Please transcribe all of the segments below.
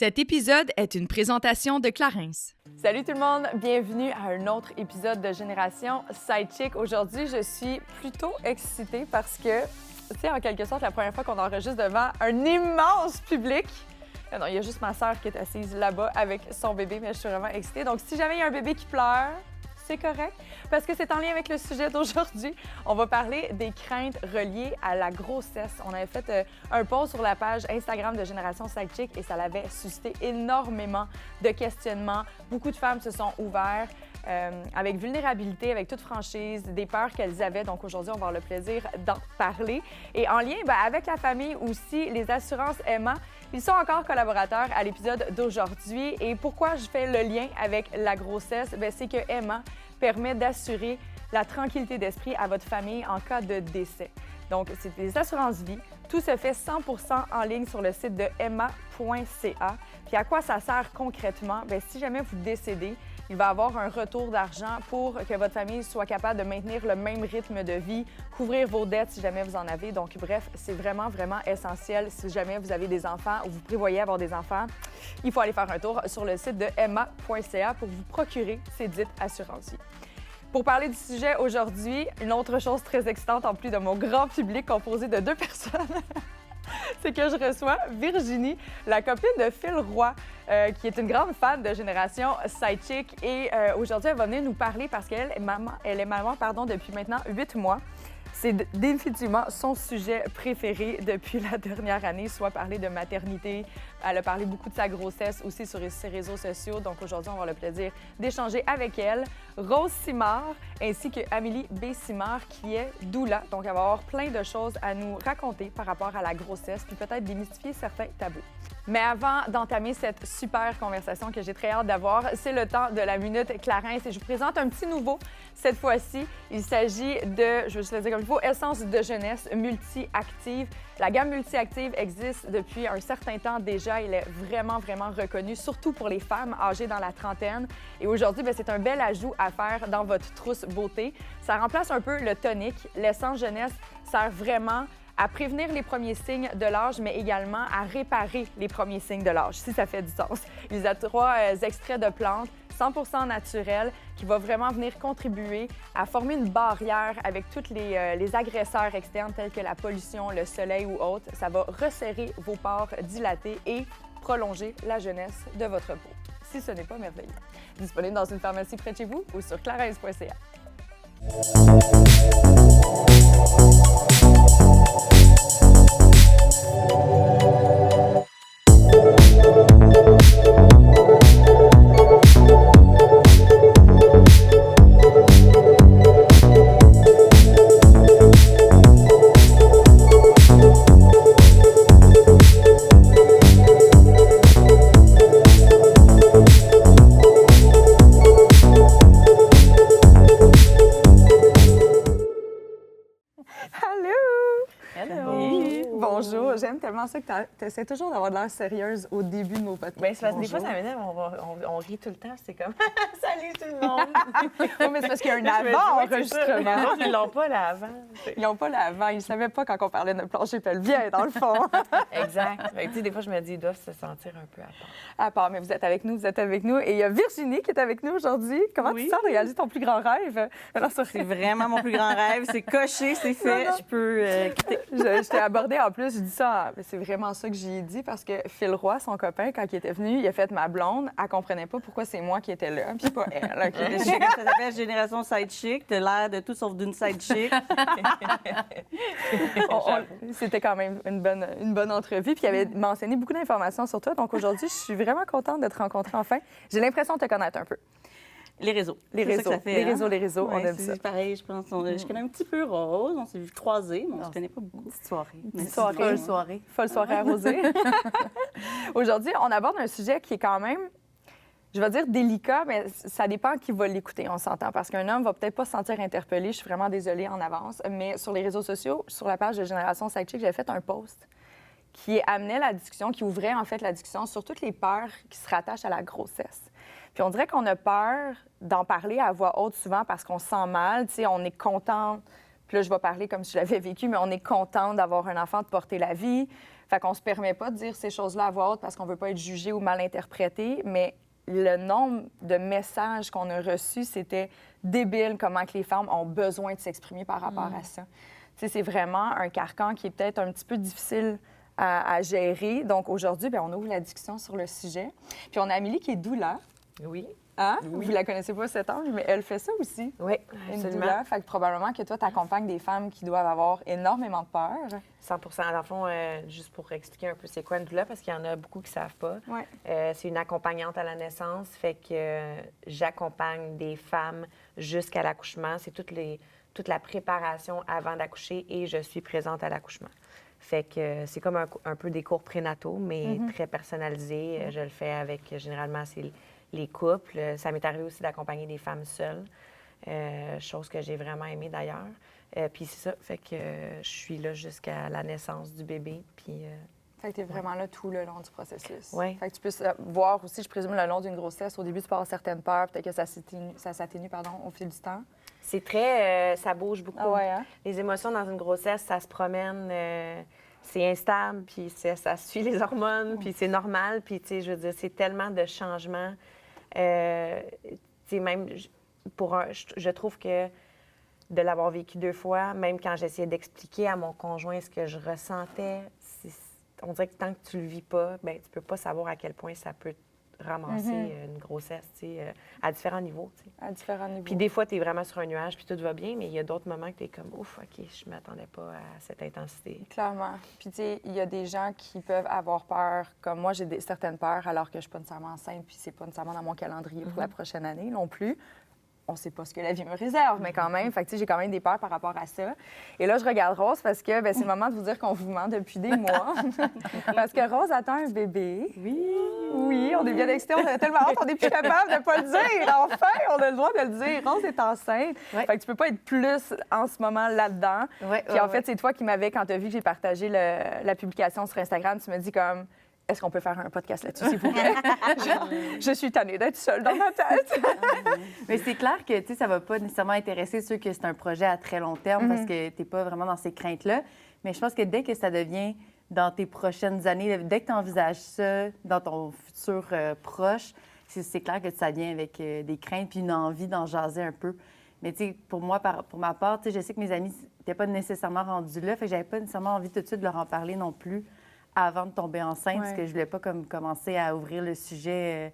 Cet épisode est une présentation de Clarins. Salut tout le monde, bienvenue à un autre épisode de Génération Sidechick. Aujourd'hui, je suis plutôt excitée parce que c'est en quelque sorte la première fois qu'on enregistre devant un immense public. Non, il y a juste ma sœur qui est assise là-bas avec son bébé, mais je suis vraiment excitée. Donc, si jamais il y a un bébé qui pleure, c'est correct, parce que c'est en lien avec le sujet d'aujourd'hui. On va parler des craintes reliées à la grossesse. On avait fait un post sur la page Instagram de Génération Sidechick et ça l'avait suscité énormément de questionnements. Beaucoup de femmes se sont ouvertes avec vulnérabilité, avec toute franchise, des peurs qu'elles avaient. Donc aujourd'hui, on va avoir le plaisir d'en parler. Et en lien avec la famille aussi, les assurances Emma, ils sont encore collaborateurs à l'épisode d'aujourd'hui. Et pourquoi je fais le lien avec la grossesse? C'est que Emma permet d'assurer la tranquillité d'esprit à votre famille en cas de décès. Donc, c'est des assurances vie. Tout se fait 100 % en ligne sur le site de emma.ca. Puis à quoi ça sert concrètement? Si jamais vous décédez, il va y avoir un retour d'argent pour que votre famille soit capable de maintenir le même rythme de vie, couvrir vos dettes si jamais vous en avez. Donc, bref, c'est vraiment, vraiment essentiel. Si jamais vous avez des enfants ou vous prévoyez avoir des enfants, il faut aller faire un tour sur le site de emma.ca pour vous procurer ces dites assurances vie. Pour parler du sujet aujourd'hui, une autre chose très excitante en plus de mon grand public composé de 2 personnes, c'est que je reçois Virginie, la copine de Phil Roy, qui est une grande fan de Génération Sidechick. Et aujourd'hui, elle va venir nous parler parce qu'elle est maman, depuis maintenant 8 mois. C'est définitivement son sujet préféré depuis la dernière année, soit parler de maternité. Elle a parlé beaucoup de sa grossesse aussi sur ses réseaux sociaux. Donc aujourd'hui, on va avoir le plaisir d'échanger avec elle. Rose Simard ainsi que Amélie B. Simard qui est doula. Donc elle va avoir plein de choses à nous raconter par rapport à la grossesse puis peut-être démystifier certains tabous. Mais avant d'entamer cette super conversation que j'ai très hâte d'avoir, c'est le temps de la Minute Clarins et je vous présente un petit nouveau cette fois-ci. Il s'agit de, je vais juste le dire comme il faut, Essence de jeunesse multi-active. La gamme multi-active existe depuis un certain temps déjà. Elle est vraiment, vraiment reconnue, surtout pour les femmes âgées dans la trentaine. Et aujourd'hui, c'est un bel ajout à faire dans votre trousse beauté. Ça remplace un peu le tonic. L'essence jeunesse sert vraiment à prévenir les premiers signes de l'âge, mais également à réparer les premiers signes de l'âge, si ça fait du sens. Il y a 3 extraits de plantes 100 % naturels qui va vraiment venir contribuer à former une barrière avec tous les agresseurs externes tels que la pollution, le soleil ou autres. Ça va resserrer vos pores dilatés et prolonger la jeunesse de votre peau, si ce n'est pas merveilleux. Disponible dans une pharmacie près de chez vous ou sur clarins.ca. Bonjour, j'aime tellement ça que tu essaies toujours d'avoir de l'air sérieuse au début de nos podcasts. C'est parce que des fois, ça m'énerve, on rit tout le temps, c'est comme « Salut tout le monde! » Oui, mais c'est parce qu'il y a un avant-enregistrement. Ils l'ont pas l'avant. Ils n'ont pas l'avant, ils ne savaient pas quand on parlait de plancher pelvien, dans le fond. Exact. Des fois, je me dis, ils doivent se sentir un peu à part. À part, mais vous êtes avec nous. Et il y a Virginie qui est avec nous aujourd'hui. Comment tu te sens de réaliser ton plus grand rêve? C'est vraiment mon plus grand rêve. C'est coché, c'est fait. Je peux quitter. Je t'ai abordé en plus, je dis ça, c'est vraiment ça que j'y ai dit parce que Phil Roy, son copain, quand il était venu, il a fait ma blonde. Elle comprenait pas pourquoi c'est moi qui étais là, puis pas elle. Okay. Ça s'appelle Génération Sidechick. T'as l'air de tout sauf d'une sidechick. C'était quand même une bonne entrevue. Puis il avait mentionné beaucoup d'informations sur toi. Donc aujourd'hui, je suis vraiment contente de te rencontrer enfin. J'ai l'impression de te connaître un peu. Les réseaux. Les réseaux, on aime ça. C'est pareil, je pense. Je connais un petit peu Rose, on s'est vu croiser, mais on se connaît pas beaucoup. Petite soirée. Folle soirée arrosée. Aujourd'hui, on aborde un sujet qui est quand même, je vais dire délicat, mais ça dépend qui va l'écouter, on s'entend. Parce qu'un homme va peut-être pas se sentir interpellé, je suis vraiment désolée en avance, mais sur les réseaux sociaux, sur la page de Génération Sidechick, j'avais fait un post qui amenait la discussion, qui ouvrait en fait la discussion sur toutes les peurs qui se rattachent à la grossesse. Puis on dirait qu'on a peur d'en parler à voix haute souvent parce qu'on se sent mal, on est content Puis là, je vais parler comme si je l'avais vécu, mais on est content d'avoir un enfant, de porter la vie. Fait qu'on se permet pas de dire ces choses-là à voix haute parce qu'on veut pas être jugé ou mal interprété, mais le nombre de messages qu'on a reçus, c'était débile comment que les femmes ont besoin de s'exprimer par rapport à ça. Tu sais, c'est vraiment un carcan qui est peut-être un petit peu difficile à gérer. Donc aujourd'hui, bien, on ouvre la discussion sur le sujet. Puis on a Amélie qui est doula. Oui. Hein? Vous la connaissez pas cet ange, mais elle fait ça aussi. Oui, Une absolument. doula. Fait que probablement que toi, tu accompagnes des femmes qui doivent avoir énormément de peur. 100 Dans le fond, juste pour expliquer un peu c'est quoi une doula, parce qu'il y en a beaucoup qui ne savent pas. Ouais. C'est une accompagnante à la naissance, fait que j'accompagne des femmes jusqu'à l'accouchement. C'est toute la préparation avant d'accoucher et je suis présente à l'accouchement. Fait que c'est comme un peu des cours prénataux, mais très personnalisés. Je le fais avec, généralement, c'est les couples. Ça m'est arrivé aussi d'accompagner des femmes seules, chose que j'ai vraiment aimée d'ailleurs. Puis c'est ça, fait que je suis là jusqu'à la naissance du bébé. Puis, Fait que tu es vraiment là tout le long du processus. Oui. Fait que tu peux voir aussi, je présume, le long d'une grossesse. Au début, tu peux avoir certaines peurs, peut-être que ça s'atténue au fil du temps. c'est très... ça bouge beaucoup. Ah ouais, hein? Les émotions dans une grossesse, ça se promène, c'est instable, puis ça suit les hormones, puis c'est normal. Puis, tu sais, je veux dire, c'est tellement de changements. Tu sais, même je trouve que de l'avoir vécu 2 fois, même quand j'essayais d'expliquer à mon conjoint ce que je ressentais, on dirait que tant que tu le vis pas, bien, tu peux pas savoir à quel point ça peut ramasser une grossesse, tu sais, à différents niveaux, tu sais. À différents niveaux. Puis des fois, tu es vraiment sur un nuage, puis tout va bien, mais il y a d'autres moments que tu es comme, ouf, OK, je m'attendais pas à cette intensité. Clairement. Puis, tu sais, il y a des gens qui peuvent avoir peur, comme moi, j'ai certaines peurs alors que je suis pas nécessairement enceinte, puis c'est pas nécessairement dans mon calendrier pour la prochaine année non plus. On sait pas ce que la vie me réserve, mais quand même. Fait que, tu sais, j'ai quand même des peurs par rapport à ça. Et là, je regarde Rose parce que ben, c'est le moment de vous dire qu'on vous ment depuis des mois. Parce que Rose attend un bébé. Oui, on est bien excités. On a tellement hâte, on n'est plus capable de ne pas le dire. Enfin, on a le droit de le dire. Rose est enceinte. Ouais. Fait que tu peux pas être plus en ce moment là-dedans. Ouais, Puis en fait, c'est toi qui m'avais, quand tu as vu que j'ai partagé la publication sur Instagram, tu me dis comme... Est-ce qu'on peut faire un podcast là-dessus, s'il vous plaît? je suis tannée d'être seule dans ma tête. Mais c'est clair que, tu sais, ça va pas nécessairement intéresser ceux que c'est un projet à très long terme parce que t'es pas vraiment dans ces craintes-là. Mais je pense que dès que ça devient dans tes prochaines années, dès que tu envisages ça dans ton futur proche, c'est clair que ça vient avec des craintes puis une envie d'en jaser un peu. Mais tu sais, pour moi, pour ma part, tu sais, je sais que mes amis n'étaient pas nécessairement rendus là, fait que j'avais pas nécessairement envie tout de suite de leur en parler non plus avant de tomber enceinte, parce que je voulais pas commencer à ouvrir le sujet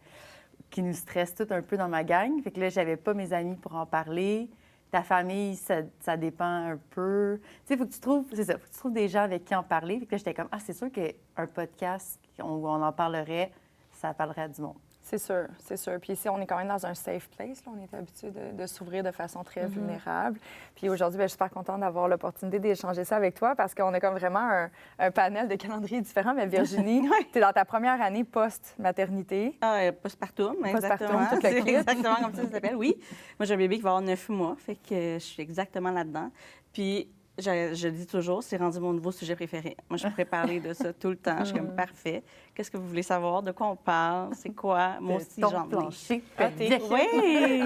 qui nous stresse tout un peu dans ma gang. Fait que là, j'avais pas mes amis pour en parler. Ta famille, ça dépend un peu. Tu sais, faut que tu trouves des gens avec qui en parler. Fait que là, j'étais comme, c'est sûr qu'un podcast où on en parlerait, ça parlerait à du monde. C'est sûr, c'est sûr. Puis ici, on est quand même dans un safe place. Là. On est habitué de s'ouvrir de façon très vulnérable. Puis aujourd'hui, bien, je suis super contente d'avoir l'opportunité d'échanger ça avec toi parce qu'on a comme vraiment un panel de calendriers différents. Mais Virginie, tu es dans ta première année post-maternité. Postpartum, Postpartum, exactement. tout le C'est kit. exactement comme ça s'appelle, oui. Moi, j'ai un bébé qui va avoir 9 mois, fait que je suis exactement là-dedans. Puis, je le dis toujours, c'est rendu mon nouveau sujet préféré. Moi, je pourrais parler de ça tout le temps. Je suis comme, parfait. Qu'est-ce que vous voulez savoir? De quoi on parle? C'est quoi? Moi aussi, j'en ai. plancher. Oui!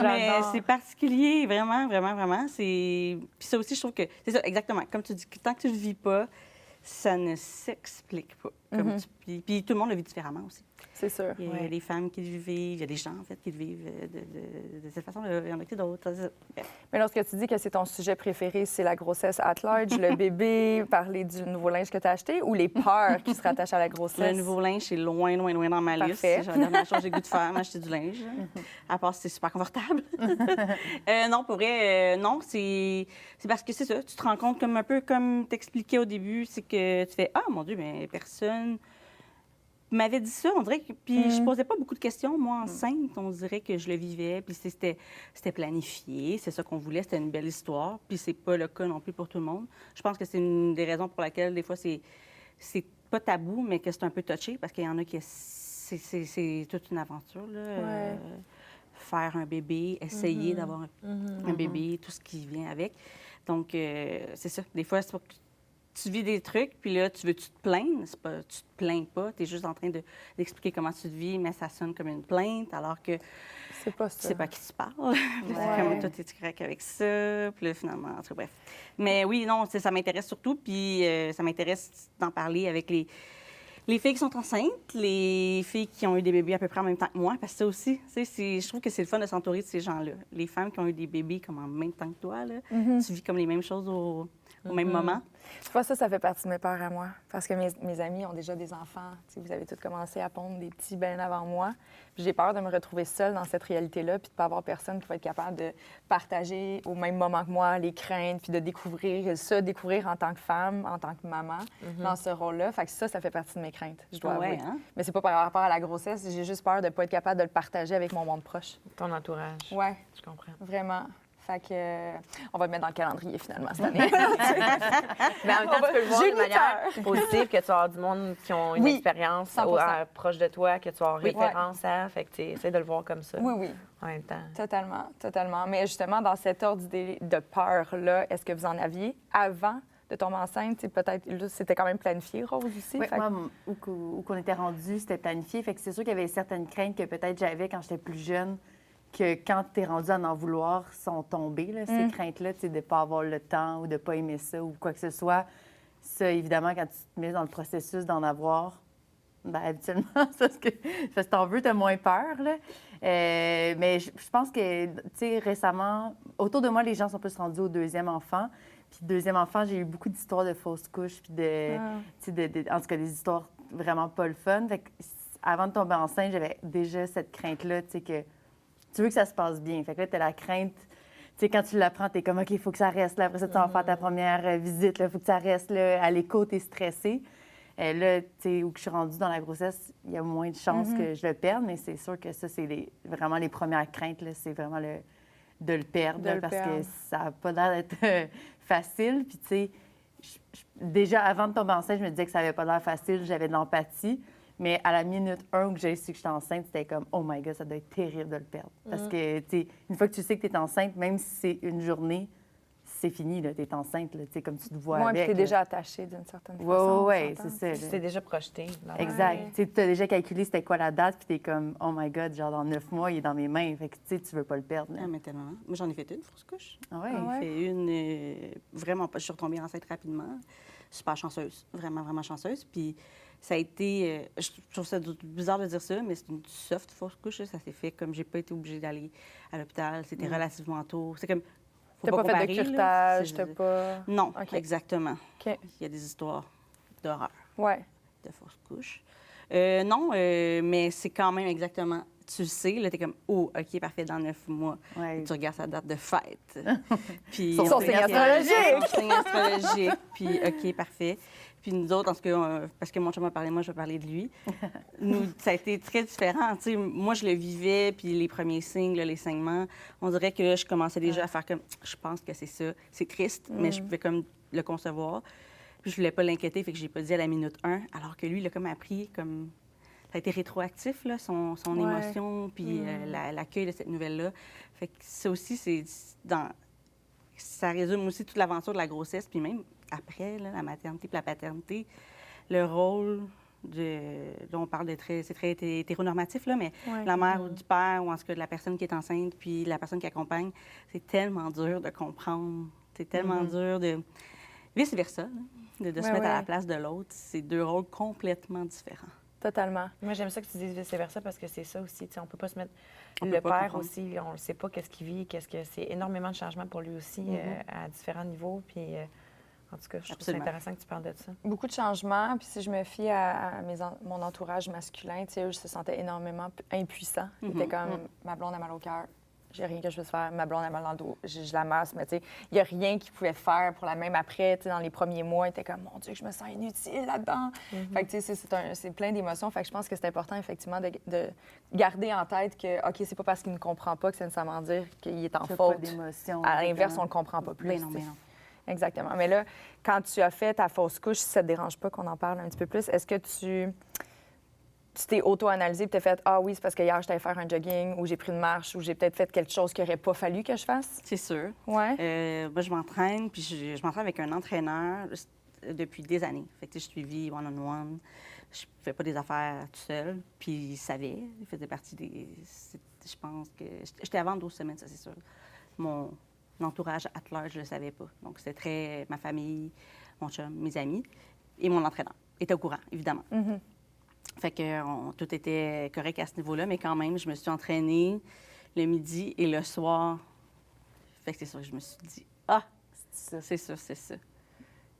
Mais c'est particulier, vraiment, vraiment, vraiment. Puis ça aussi, je trouve que... C'est ça, exactement. Comme tu dis, tant que tu ne le vis pas, ça ne s'explique pas. Puis tout le monde le vit différemment aussi. C'est sûr. Il y a des femmes qui le vivent, il y a des gens, en fait, qui le vivent de cette façon. Il y en a que d'autres. Mais lorsque tu dis que c'est ton sujet préféré, c'est la grossesse at large, le bébé, parler du nouveau linge que tu as acheté ou les peurs qui se rattachent à la grossesse? Le nouveau linge, c'est loin, loin, loin dans ma liste. Parfait. C'est la dernière chose que j'ai goût de faire, m'acheter du linge. À part si c'est super confortable. Non, pour vrai, non, c'est parce que c'est ça. Tu te rends compte comme un peu comme t'expliquais au début, c'est que tu fais « Ah, mon Dieu, mais personne... » m'avait dit ça, on dirait que... Puis je posais pas beaucoup de questions. Moi, enceinte, on dirait que je le vivais, puis c'était planifié, c'est ça qu'on voulait, c'était une belle histoire, puis c'est pas le cas non plus pour tout le monde. Je pense que c'est une des raisons pour laquelle, des fois, c'est pas tabou, mais que c'est un peu touché, parce qu'il y en a qui... C'est toute une aventure, là. Faire un bébé, essayer d'avoir un bébé, tout ce qui vient avec. Donc, c'est ça. Des fois, c'est pour que tu vis des trucs, puis là, tu te plaindre. Tu te plains pas, tu es juste en train d'expliquer comment tu te vis, mais ça sonne comme une plainte, alors que C'est pas tu ça. sais pas à qui tu parles. C'est comme toi, t'es correct avec ça. Puis là, finalement, en tout cas, bref. Mais oui, non, ça m'intéresse surtout. Puis ça m'intéresse d'en parler avec les filles qui sont enceintes, les filles qui ont eu des bébés à peu près en même temps que moi. Parce que ça aussi, je trouve que c'est le fun de s'entourer de ces gens-là. Les femmes qui ont eu des bébés comme en même temps que toi, là, tu vis comme les mêmes choses au même moment. Tu vois, ça fait partie de mes peurs à moi. Parce que mes amis ont déjà des enfants. Tu sais, vous avez tous commencé à pondre des petits bien avant moi. Puis j'ai peur de me retrouver seule dans cette réalité-là, puis de ne pas avoir personne qui va être capable de partager au même moment que moi les craintes, puis de découvrir en tant que femme, en tant que maman, dans ce rôle-là. Fait que ça fait partie de mes craintes, je dois avouer. Hein? Mais c'est pas par rapport à la grossesse. J'ai juste peur de ne pas être capable de le partager avec mon monde proche. Ton entourage. Ouais, Je comprends. vraiment. Fait que, on va le mettre dans le calendrier, finalement, cette année. Mais en même temps, tu peux le voir J'ai de manière 8 heures. positive, que tu vas avoir du monde qui ont une Oui, expérience 100%. proche de toi, que tu vas avoir Oui. référence à. Fait que tu essaies de le voir comme ça. Oui, oui. En même temps. Totalement, totalement. Mais justement, dans cet ordre d'idée de peur-là, est-ce que vous en aviez avant de tomber enceinte? C'est peut-être, là, c'était quand même planifié, Rose, aussi? Oui, Fait que- moi, où qu'on était rendu, c'était planifié. Fait que c'est sûr qu'il y avait certaines craintes que peut-être j'avais quand j'étais plus jeune, que quand tu es rendu à en vouloir, sont tombées, là, ces craintes-là, tu sais, de ne pas avoir le temps ou de ne pas aimer ça ou quoi que ce soit. Ça, évidemment, quand tu te mets dans le processus d'en avoir, bien, habituellement, parce que t'en veux, tu as moins peur, là. Mais je pense que, tu sais, récemment, autour de moi, les gens sont plus rendus au deuxième enfant. Puis deuxième enfant, j'ai eu beaucoup d'histoires de fausses couches, puis tu sais, en tout cas, des histoires vraiment pas le fun. Fait que avant de tomber enceinte, j'avais déjà cette crainte-là, tu sais, que tu veux que ça se passe bien. Fait que là, t'as la crainte. Tu sais, quand tu l'apprends, t'es comme, OK, il faut que ça reste. Là, après ça, tu vas faire ta première visite. Il faut que ça reste. Là, à l'écho, t'es stressée. Là, tu sais, où que je suis rendue dans la grossesse, il y a moins de chances que je le perde. Mais c'est sûr que ça, c'est vraiment les premières craintes. Là, c'est vraiment de le perdre. De le parce perdre. que ça n'a pas l'air d'être facile. Puis, tu sais, déjà, avant de tomber enceinte, je me disais que ça n'avait pas l'air facile. J'avais de l'empathie. Mais à la minute 1 où j'ai su que j'étais enceinte, c'était comme, oh my God, ça doit être terrible de le perdre. Parce que, tu sais, une fois que tu sais que tu es enceinte, même si c'est une journée, c'est fini, tu es enceinte, tu sais, comme tu te vois Moi, avec. puis t'es là. déjà attachée d'une certaine Oui, façon. oui, on c'est s'entend. ça. Tu là. t'es déjà projeté. Exact. Tu as déjà calculé c'était quoi la date, puis tu es comme, oh my God, genre dans 9 mois, il est dans mes mains. Fait que, tu sais, tu veux pas le perdre. là. Ah, mais tellement. Moi, j'en ai fait une fausse couche. Ah ouais. J'en ai fait une vraiment pas. Je suis retombée enceinte rapidement. Super chanceuse. Vraiment, vraiment chanceuse. Puis ça a été. Je trouve ça bizarre de dire ça, mais c'est une soft fausse couche. Là. Ça s'est fait comme j'ai pas été obligée d'aller à l'hôpital. C'était relativement tôt. C'est comme. Faut T'as pas fait de comparer, là. curetage, C'est- t'as pas... Non, OK. exactement. OK. Il y a des histoires d'horreur Ouais. de fausse couche. Non, mais c'est quand même exactement. Tu le sais, là, t'es comme, oh, OK, parfait, dans 9 mois. Ouais. Tu regardes sa date de fête. Puis Son on signe regarde- astrologique. Son signe astrologique. Puis, OK, parfait. Puis nous autres, en tout cas, parce que mon chum m'a parlé, moi, je vais parler de lui. Nous, ça a été très différent. Tu sais, moi, je le vivais, puis les premiers signes, là, les saignements, on dirait que là, je commençais déjà à faire comme, je pense que c'est ça. C'est triste, mais je pouvais comme le concevoir. Puis je voulais pas l'inquiéter, fait que j'ai pas dit à la minute 1, alors que lui, il a comme appris, comme... Ça a été rétroactif, là, son Ouais. émotion, puis l'accueil de cette nouvelle-là. Fait que ça aussi, c'est dans... Ça résume aussi toute l'aventure de la grossesse, puis même après, là, la maternité puis la paternité, le rôle dont on parle de c'est très hétéronormatif, là, mais Ouais. la mère ou du père, ou en tout cas de la personne qui est enceinte, puis la personne qui accompagne, c'est tellement dur de comprendre. C'est tellement dur de... Vice-versa, là, de se Ouais, mettre à la ouais. place de l'autre. C'est deux rôles complètement différents. Totalement. Moi, j'aime ça que tu dises vice-versa parce que c'est ça aussi. Tu sais, on peut pas se mettre. On Le peut pas père comprendre. aussi, on ne sait pas qu'est-ce qu'il vit, qu'est-ce que c'est. Énormément de changements pour lui aussi à différents niveaux. Puis, en tout cas, je trouve Absolument. ça intéressant que tu parles de ça. Beaucoup de changements. Puis si je me fie à mon entourage masculin, tu sais, eux, je se sentais énormément impuissants. Ils étaient comme, ma blonde a mal au cœur. J'ai rien que je puisse faire. Ma blonde a mal dans le dos. Je la masse, mais tu sais, il n'y a rien qu'ils pouvaient faire pour la même après. Tu sais, dans les premiers mois, ils étaient comme, mon Dieu, que je me sens inutile là-dedans. Fait que, tu sais, c'est plein d'émotions. Fait que je pense que c'est important, effectivement, de garder en tête que, OK, c'est pas parce qu'il ne comprend pas que c'est nécessairement dire qu'il est en Tu as faute. pas d'émotion. À l'inverse, on exactement. ne le comprend pas plus. Ben non, tu sais. ben non. Exactement. Mais là, quand tu as fait ta fausse couche, si ça ne te dérange pas qu'on en parle un petit peu plus, est-ce que tu t'es auto-analysé et tu t'es fait, ah oui, c'est parce que hier, j'étais allée faire un jogging ou j'ai pris une marche ou j'ai peut-être fait quelque chose qu'il n'aurait pas fallu que je fasse? C'est sûr. Ouais. Moi, je m'entraîne, puis je m'entraîne avec un entraîneur. depuis des années. Fait que, tu sais, je suivis one-on-one. Je ne fais pas des affaires tout seul. Puis il savait, il faisait partie des... Je pense que... J'étais avant 12 semaines, ça, c'est sûr. Mon entourage at large, je ne le savais pas. Donc, c'était très... Ma famille, mon chum, mes amis et mon entraîneur étaient au courant, évidemment. Fait que tout était correct à ce niveau-là, mais quand même, je me suis entraînée le midi et le soir. Fait que c'est sûr que je me suis dit, c'est ça.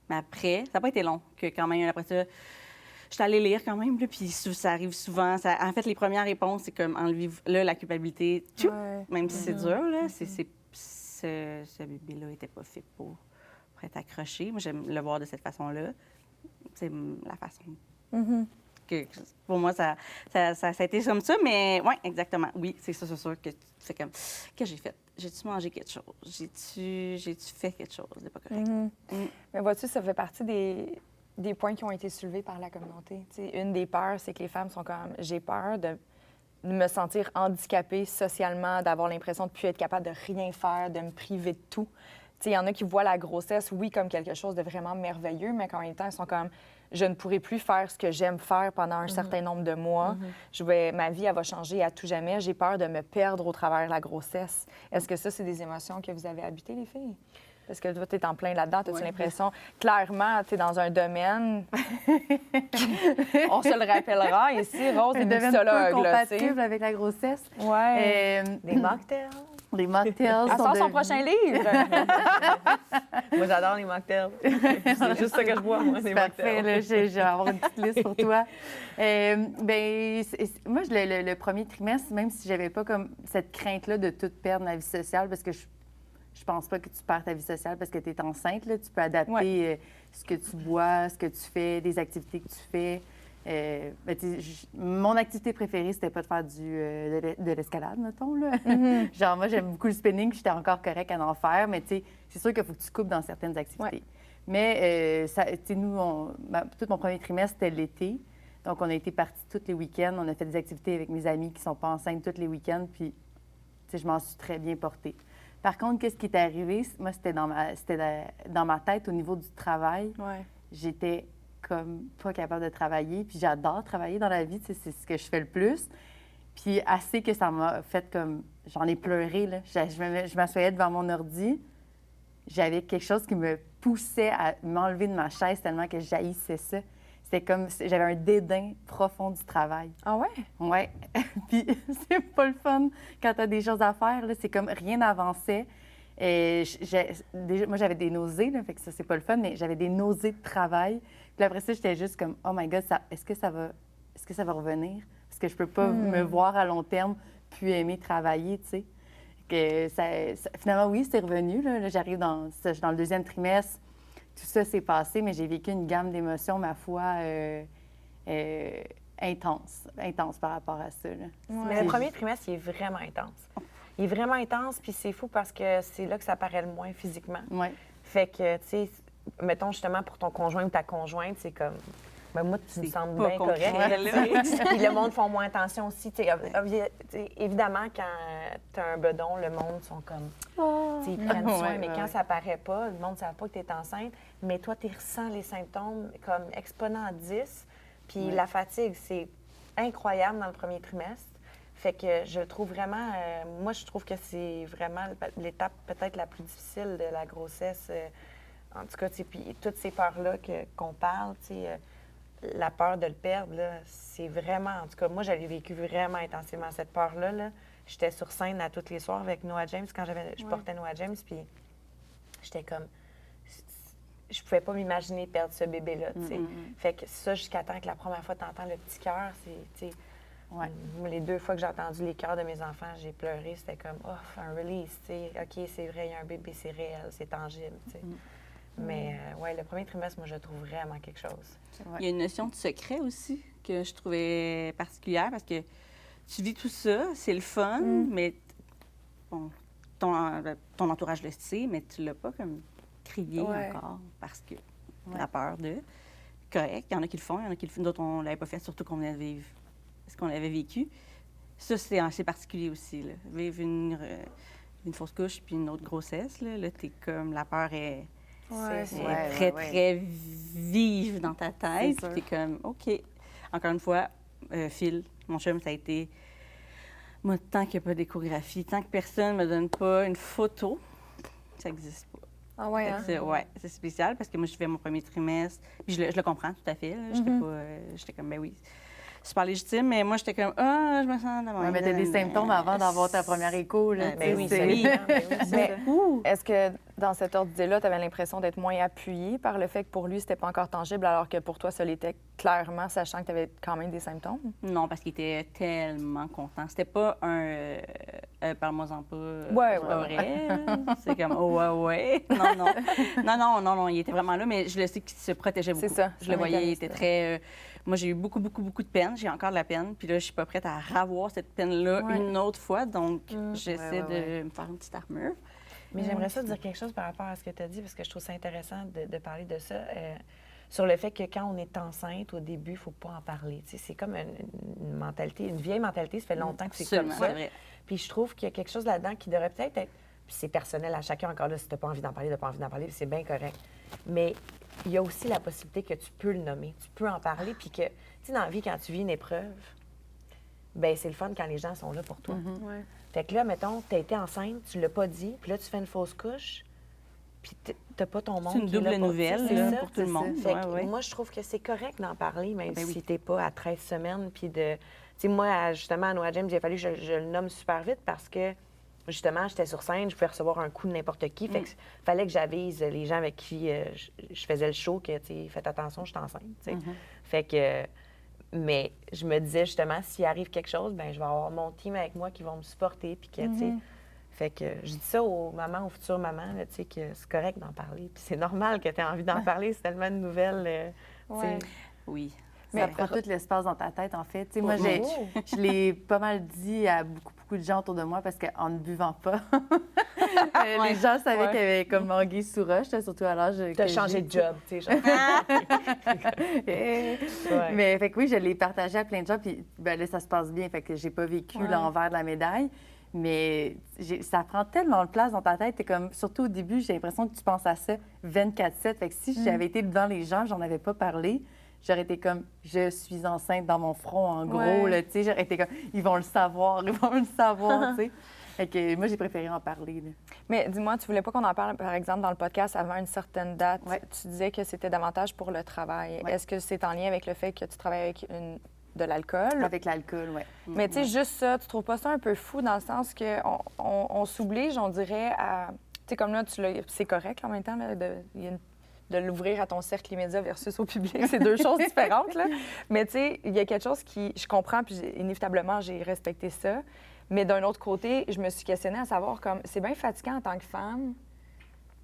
Mais après, ça n'a pas été long, que quand même, après ça, je suis allée lire quand même, là, puis ça arrive souvent. En fait, les premières réponses, c'est comme enlever là, la culpabilité, même si c'est dur, là, ce bébé-là n'était pas fait pour être accroché. Moi, j'aime le voir de cette façon-là. C'est la façon que pour moi, ça a été comme ça, mais oui, exactement. Oui, c'est ça, c'est sûr que tu fais comme, qu'est-ce que j'ai fait? J'ai-tu mangé quelque chose? J'ai-tu fait quelque chose? C'est pas correct. Mais vois-tu, ça fait partie des points qui ont été soulevés par la communauté. T'sais, une des peurs, c'est que les femmes sont comme, j'ai peur de me sentir handicapée socialement, d'avoir l'impression de ne plus être capable de rien faire, de me priver de tout. Il y en a qui voient la grossesse, oui, comme quelque chose de vraiment merveilleux, mais qu'en même temps, ils sont comme, je ne pourrai plus faire ce que j'aime faire pendant un certain nombre de mois. Ma vie, elle va changer à tout jamais. J'ai peur de me perdre au travers de la grossesse. Est-ce que ça, c'est des émotions que vous avez habitées, les filles? Parce que toi, tu es en plein là-dedans. As-tu l'impression, clairement, tu es dans un domaine, on se le rappellera ici, Rose est mixologue. Compatible avec la grossesse. Ouais. Des mocktails. Les mocktails. Elle sort son prochain livre. Moi, j'adore les mocktails. C'est juste ça que je bois, moi, des Parfait, mocktails. là, je vais avoir une petite liste pour toi. Moi, le premier trimestre, même si j'avais pas comme cette crainte-là de tout perdre ma vie sociale, parce que je pense pas que tu perds ta vie sociale parce que tu es enceinte, là, tu peux adapter ce que tu bois, ce que tu fais, des activités que tu fais. Mon activité préférée, c'était pas de faire de l'escalade, mettons. Là. Genre, moi, j'aime beaucoup le spinning, j'étais encore correcte à en faire, mais c'est sûr qu'il faut que tu coupes dans certaines activités. Ouais. Mais, nous, tout mon premier trimestre, c'était l'été. Donc, on a été partis tous les week-ends. On a fait des activités avec mes amis qui sont pas enceintes tous les week-ends, puis je m'en suis très bien portée. Par contre, qu'est-ce qui est arrivé? Moi, c'était dans ma tête au niveau du travail. Ouais. J'étais comme pas capable de travailler. Puis j'adore travailler dans la vie, c'est ce que je fais le plus. Puis assez que ça m'a fait comme... J'en ai pleuré, là. Je m'assoyais devant mon ordi. J'avais quelque chose qui me poussait à m'enlever de ma chaise tellement que j'haïssais ça. C'était comme... J'avais un dédain profond du travail. Ah ouais? Oui. Puis c'est pas le fun quand tu as des choses à faire. Là. C'est comme rien n'avançait. Et moi, j'avais des nausées, là, fait que ça, c'est pas le fun, mais j'avais des nausées de travail. Puis après ça, j'étais juste comme, oh my God, est-ce que ça va revenir? Est-ce que je peux pas me voir à long terme puis aimer travailler, tu sais? Que finalement, oui, c'est revenu. Là, j'arrive dans le deuxième trimestre. Tout ça s'est passé, mais j'ai vécu une gamme d'émotions, ma foi, intense par rapport à ça. Là. Mais le premier trimestre, il est vraiment intense. Il est vraiment intense, puis c'est fou parce que c'est là que ça paraît le moins physiquement. Ouais. Fait que, tu sais, mettons justement pour ton conjoint ou ta conjointe, c'est comme, ben moi, tu me sembles bien correct. Puis le monde font moins attention aussi. Évidemment, quand tu as un bedon, le monde sont comme, ils prennent soin, mais quand ça paraît pas, le monde ne sait pas que tu es enceinte, mais toi, tu ressens les symptômes comme exponent à 10. Puis la fatigue, c'est incroyable dans le premier trimestre. Fait que je trouve vraiment, moi, je trouve que c'est vraiment l'étape peut-être la plus difficile de la grossesse. En tout cas, puis toutes ces peurs-là qu'on parle, la peur de le perdre, là, c'est vraiment, en tout cas, moi, j'avais vécu vraiment intensément cette peur-là. Là. J'étais sur scène à tous les soirs avec Noah James quand je portais Noah James, puis j'étais comme, je pouvais pas m'imaginer perdre ce bébé-là, tu sais. Fait que ça, jusqu'à temps que la première fois, tu entends le petit cœur, c'est, tu sais, les 2 fois que j'ai entendu les cœurs de mes enfants, j'ai pleuré, c'était comme, oh, un release, tu sais, OK, c'est vrai, il y a un bébé, c'est réel, c'est tangible, tu sais. Mais, le premier trimestre, moi, je trouve vraiment quelque chose. Il y a une notion de secret aussi que je trouvais particulière parce que tu vis tout ça, c'est le fun, mais bon, ton entourage le sait, mais tu l'as pas comme crié encore parce que la peur de. Correct, il y en a qui le font, il y en a qui le font, d'autres, on l'avait pas fait, surtout qu'on venait de vivre ce qu'on avait vécu. Ça, c'est assez particulier aussi, là. Vivre une fausse couche puis une autre grossesse, là t'es comme, la peur est Ouais. C'est Ouais, très, ouais. très vive dans ta tête. C'est sûr. T'es comme, OK. Encore une fois, Phil, mon chum, ça a été... Moi, tant qu'il n'y a pas d'échographie, tant que personne ne me donne pas une photo, ça n'existe pas. Ah ouais, Fait hein? que c'est spécial parce que moi, je fais mon premier trimestre. Puis je le comprends tout à fait. Là. J'étais comme, ben oui, super légitime. Mais moi, j'étais comme, je me sens de Ouais, mais t'as des symptômes avant d'avoir ta première écho. Là, Ben tu oui, sais, c'est oui. Mais est-ce que dans cet ordre d'idée-là, tu avais l'impression d'être moins appuyée par le fait que pour lui, c'était pas encore tangible, alors que pour toi, ça l'était clairement, sachant que tu avais quand même des symptômes? Non, parce qu'il était tellement content. C'était pas un parle-moi-en pas. Ouais, c'est pas ouais, vrai. C'est comme ouais. Non, il était vraiment là, mais je le sais qu'il se protégeait beaucoup. C'est ça, Je c'est le un voyais, il mécanisme. était très. Moi, j'ai eu beaucoup de peine. J'ai encore de la peine. Puis là, je suis pas prête à ravoir cette peine-là Ouais. une autre fois. Donc, j'essaie ouais. de me faire une petite armure. Mais j'aimerais ça dire quelque chose par rapport à ce que tu as dit, parce que je trouve ça intéressant de parler de ça. Sur le fait que quand on est enceinte, au début, il ne faut pas en parler. Tu sais, c'est comme une mentalité, une vieille mentalité. Ça fait longtemps que c'est comme Absolument, ça. c'est vrai. Puis je trouve qu'il y a quelque chose là-dedans qui devrait peut-être être... Puis c'est personnel à chacun, encore là, si tu n'as pas envie d'en parler, tu n'as pas envie d'en parler, puis c'est bien correct. Mais il y a aussi la possibilité que tu peux le nommer, tu peux en parler, puis que, tu sais, dans la vie, quand tu vis une épreuve, ben c'est le fun quand les gens sont là pour toi. Ouais. Fait que là, mettons, tu as été enceinte, tu l'as pas dit, puis là, tu fais une fausse couche, puis t'as pas ton monde C'est une qui est là double pour- nouvelle c'est là, ça. pour tout le monde. Fait que Ouais. moi, je trouve que c'est correct d'en parler, même Ben oui. si t'es pas à 13 semaines, puis de... Tu sais, moi, justement, à Noah James, il a fallu que je le nomme super vite parce que, justement, j'étais sur scène, je pouvais recevoir un coup de n'importe qui, fait que fallait que j'avise les gens avec qui je faisais le show que, tu sais, faites attention, je suis enceinte, tu sais. Fait que... Mais je me disais, justement, s'il arrive quelque chose, ben je vais avoir mon team avec moi qui vont me supporter, puis que, tu sais... Fait que je dis ça aux mamans, aux futures mamans, là, tu sais, que c'est correct d'en parler. Puis c'est normal que tu aies envie d'en parler, c'est tellement une nouvelle, tu sais. Ouais. Oui. Ça prend tout l'espace dans ta tête, en fait. Tu sais, moi, Oh. je l'ai pas mal dit à beaucoup de gens autour de moi parce qu'en ne buvant pas, les gens savaient qu'il y avait comme anguille sous roche, surtout à l'âge que T'as changé de job, tu sais, genre. Ouais. Mais fait que oui, je l'ai partagé à plein de gens, puis ben, là, ça se passe bien, fait que j'ai pas vécu l'envers de la médaille. Mais ça prend tellement de place dans ta tête. T'es comme, surtout au début, j'ai l'impression que tu penses à ça 24/7. Fait que si j'avais été devant les gens, j'en avais pas parlé, j'aurais été comme, je suis enceinte dans mon front, en gros, Ouais. là, tu sais. J'aurais été comme, ils vont le savoir, tu sais. Fait que moi, j'ai préféré en parler, là. Mais dis-moi, tu voulais pas qu'on en parle, par exemple, dans le podcast avant une certaine date. Ouais. Tu disais que c'était davantage pour le travail. Ouais. Est-ce que c'est en lien avec le fait que tu travailles avec de l'alcool? Avec l'alcool, oui. Mais tu sais, juste ça, tu trouves pas ça un peu fou dans le sens qu'on s'oblige, on dirait, à... Tu sais, comme là, c'est correct là, en même temps, là, de l'ouvrir à ton cercle immédiat versus au public. C'est deux choses différentes, là. Mais tu sais, il y a quelque chose qui... Je comprends, puis inévitablement, j'ai respecté ça. Mais d'un autre côté, je me suis questionnée à savoir, comme, c'est bien fatigant en tant que femme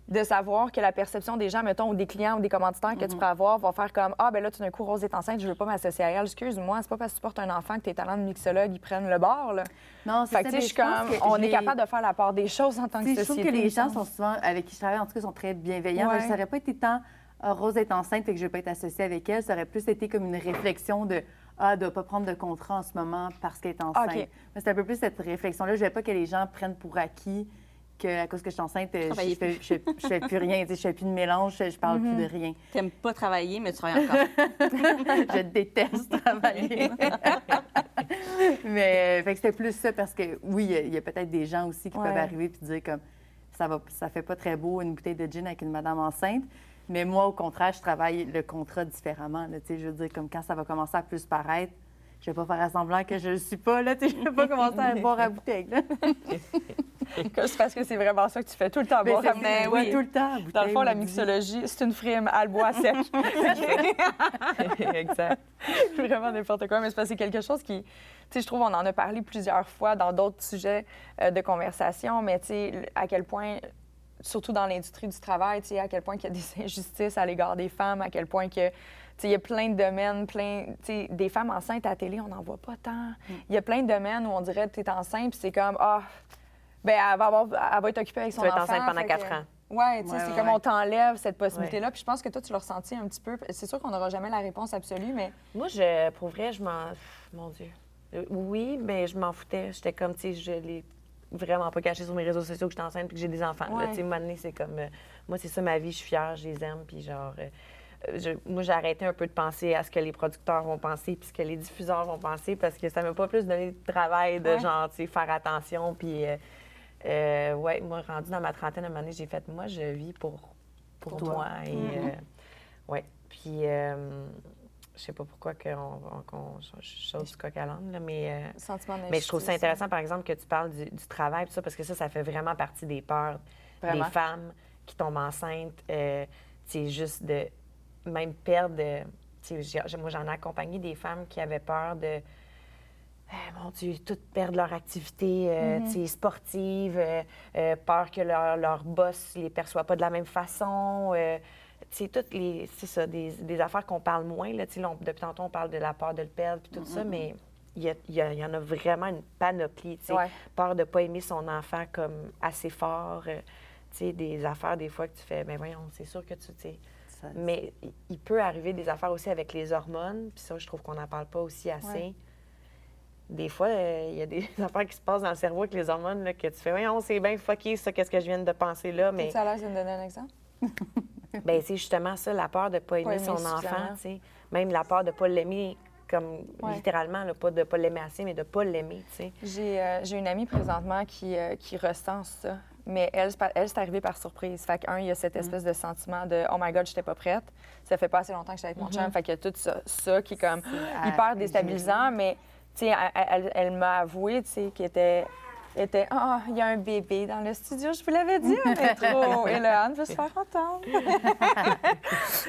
de savoir que la perception des gens, mettons, ou des clients ou des commanditaires que tu pourrais avoir vont faire comme « Ah, ben là, tout d'un coup, Rose est enceinte, je veux pas m'associer à elle. Excuse-moi, c'est pas parce que tu portes un enfant que tes talents de mixologue, ils prennent le bord, là. » Non, c'est Fait que, tu sais, je suis comme, on est capable de faire la part des choses en tant que Tu sais, société. je trouve que les gens il me sont souvent, avec qui je travaille, en tout cas, sont très bienveillants. Ouais. Ça n'aurait pas été tant Rose est enceinte, fait que je ne veux pas être associée avec elle. Ça aurait plus été comme une réflexion de elle ne doit pas prendre de contrat en ce moment parce qu'elle est enceinte. OK. Mais c'est un peu plus cette réflexion-là. Je ne veux pas que les gens prennent pour acquis qu'à cause que je suis enceinte, je fais plus rien. Tu sais, je fais plus de mélange, je parle plus de rien. T'aimes pas travailler, mais tu travailles encore. Je déteste travailler. Mais fait que c'était plus ça parce que, oui, il y a peut-être des gens aussi qui Ouais. peuvent arriver et dire comme ça fait pas très beau une bouteille de gin avec une madame enceinte. Mais moi, au contraire, je travaille le contrat différemment. Là, tu sais, je veux dire, comme quand ça va commencer à plus paraître, je vais pas faire semblant que je le suis pas. Là, tu sais, je vais pas commencer à boire à bouteille. Là. C'est parce que c'est vraiment ça que tu fais tout le temps. boire à c'est- bouteille. je bois tout le temps à bouteille. Dans le fond, la oui. mixologie, c'est une frime, elle boit à sec. Exact. Vraiment n'importe quoi. Mais c'est parce que c'est quelque chose qui... Tu sais, je trouve on en a parlé plusieurs fois dans d'autres sujets de conversation, mais tu sais, à quel point, surtout dans l'industrie du travail, tu sais, à quel point il y a des injustices à l'égard des femmes, à quel point que... Tu sais, il y a plein de domaines, tu sais, des femmes enceintes à la télé, on n'en voit pas tant. Il y a plein de domaines où on dirait que tu es enceinte, puis c'est comme, ben elle va être occupée avec son Tu vas être enfant. enceinte pendant fait 4 que- ans. Ouais, tu sais, Ouais, c'est ouais, comme ouais. on t'enlève cette possibilité-là. Puis je pense que toi, tu l'as ressenti un petit peu. C'est sûr qu'on n'aura jamais la réponse absolue, mais Moi, pour vrai, je m'en... Mon Dieu. Oui, mais je m'en foutais. J'étais comme, tu sais, vraiment pas cacher sur mes réseaux sociaux que je suis enceinte puis que j'ai des enfants. Là, Ouais. tu sais, maintenant, c'est comme... moi, c'est ça ma vie, je suis fière, je les aime, puis genre... moi, j'ai arrêté un peu de penser à ce que les producteurs vont penser puis ce que les diffuseurs vont penser parce que ça m'a pas plus donné de travail de Ouais. genre, tu sais, faire attention. Puis, ouais, moi, rendue dans ma trentaine, à un moment donné, j'ai fait, moi, je vis pour toi. moi. Et, ouais. Puis, je sais pas pourquoi qu'on chose du coq à l'âne, là, mais Sentiment je trouve ça d'injustice. intéressant, par exemple, que tu parles du travail, tout ça, parce que ça fait vraiment partie des peurs Vraiment. des femmes qui tombent enceintes. C'est juste de même perdre. Moi, j'en ai accompagné des femmes qui avaient peur de. Mon Dieu, toutes perdre leur activité tu sais, sportive, peur que leur boss les perçoit pas de la même façon. Tu sais, toutes les. C'est ça, des affaires qu'on parle moins. Là, tu sais, depuis tantôt, on parle de la peur de le perdre puis tout ça, mais il y en a vraiment une panoplie. Tu sais. Ouais. Peur de ne pas aimer son enfant comme assez fort. Tu sais, des affaires, des fois, que tu fais, mais voyons, c'est sûr que tu sais. Ça- Mais il peut arriver des affaires aussi avec les hormones, puis ça, je trouve qu'on n'en parle pas aussi assez. Ouais. Des fois, il y a des affaires qui se passent dans le cerveau avec les hormones là, que tu fais, voyons, c'est bien fucké, ça, qu'est-ce que je viens de penser là. Mais Tu as l'air de me donner un exemple? ben, c'est justement ça, la peur de ne pas aimer aimer son enfant, suffisamment. tu sais. Même la peur de ne pas l'aimer, comme Ouais. littéralement, là, pas de ne pas l'aimer assez, mais de ne pas l'aimer, tu sais. J'ai une amie présentement qui ressent ça. Mais elle, c'est arrivé par surprise. Fait qu'un, il y a cette espèce de sentiment de « Oh my God, j'étais pas prête. Ça fait pas assez longtemps que j'étais avec mon chum. » Fait qu'il y a tout ça qui est comme hyper déstabilisant. Mais, tu sais, elle m'a avoué, tu sais, qu'elle était « Ah, il y a un bébé dans le studio. Je vous l'avais dit au métro. Et là, Anne veut se faire entendre. »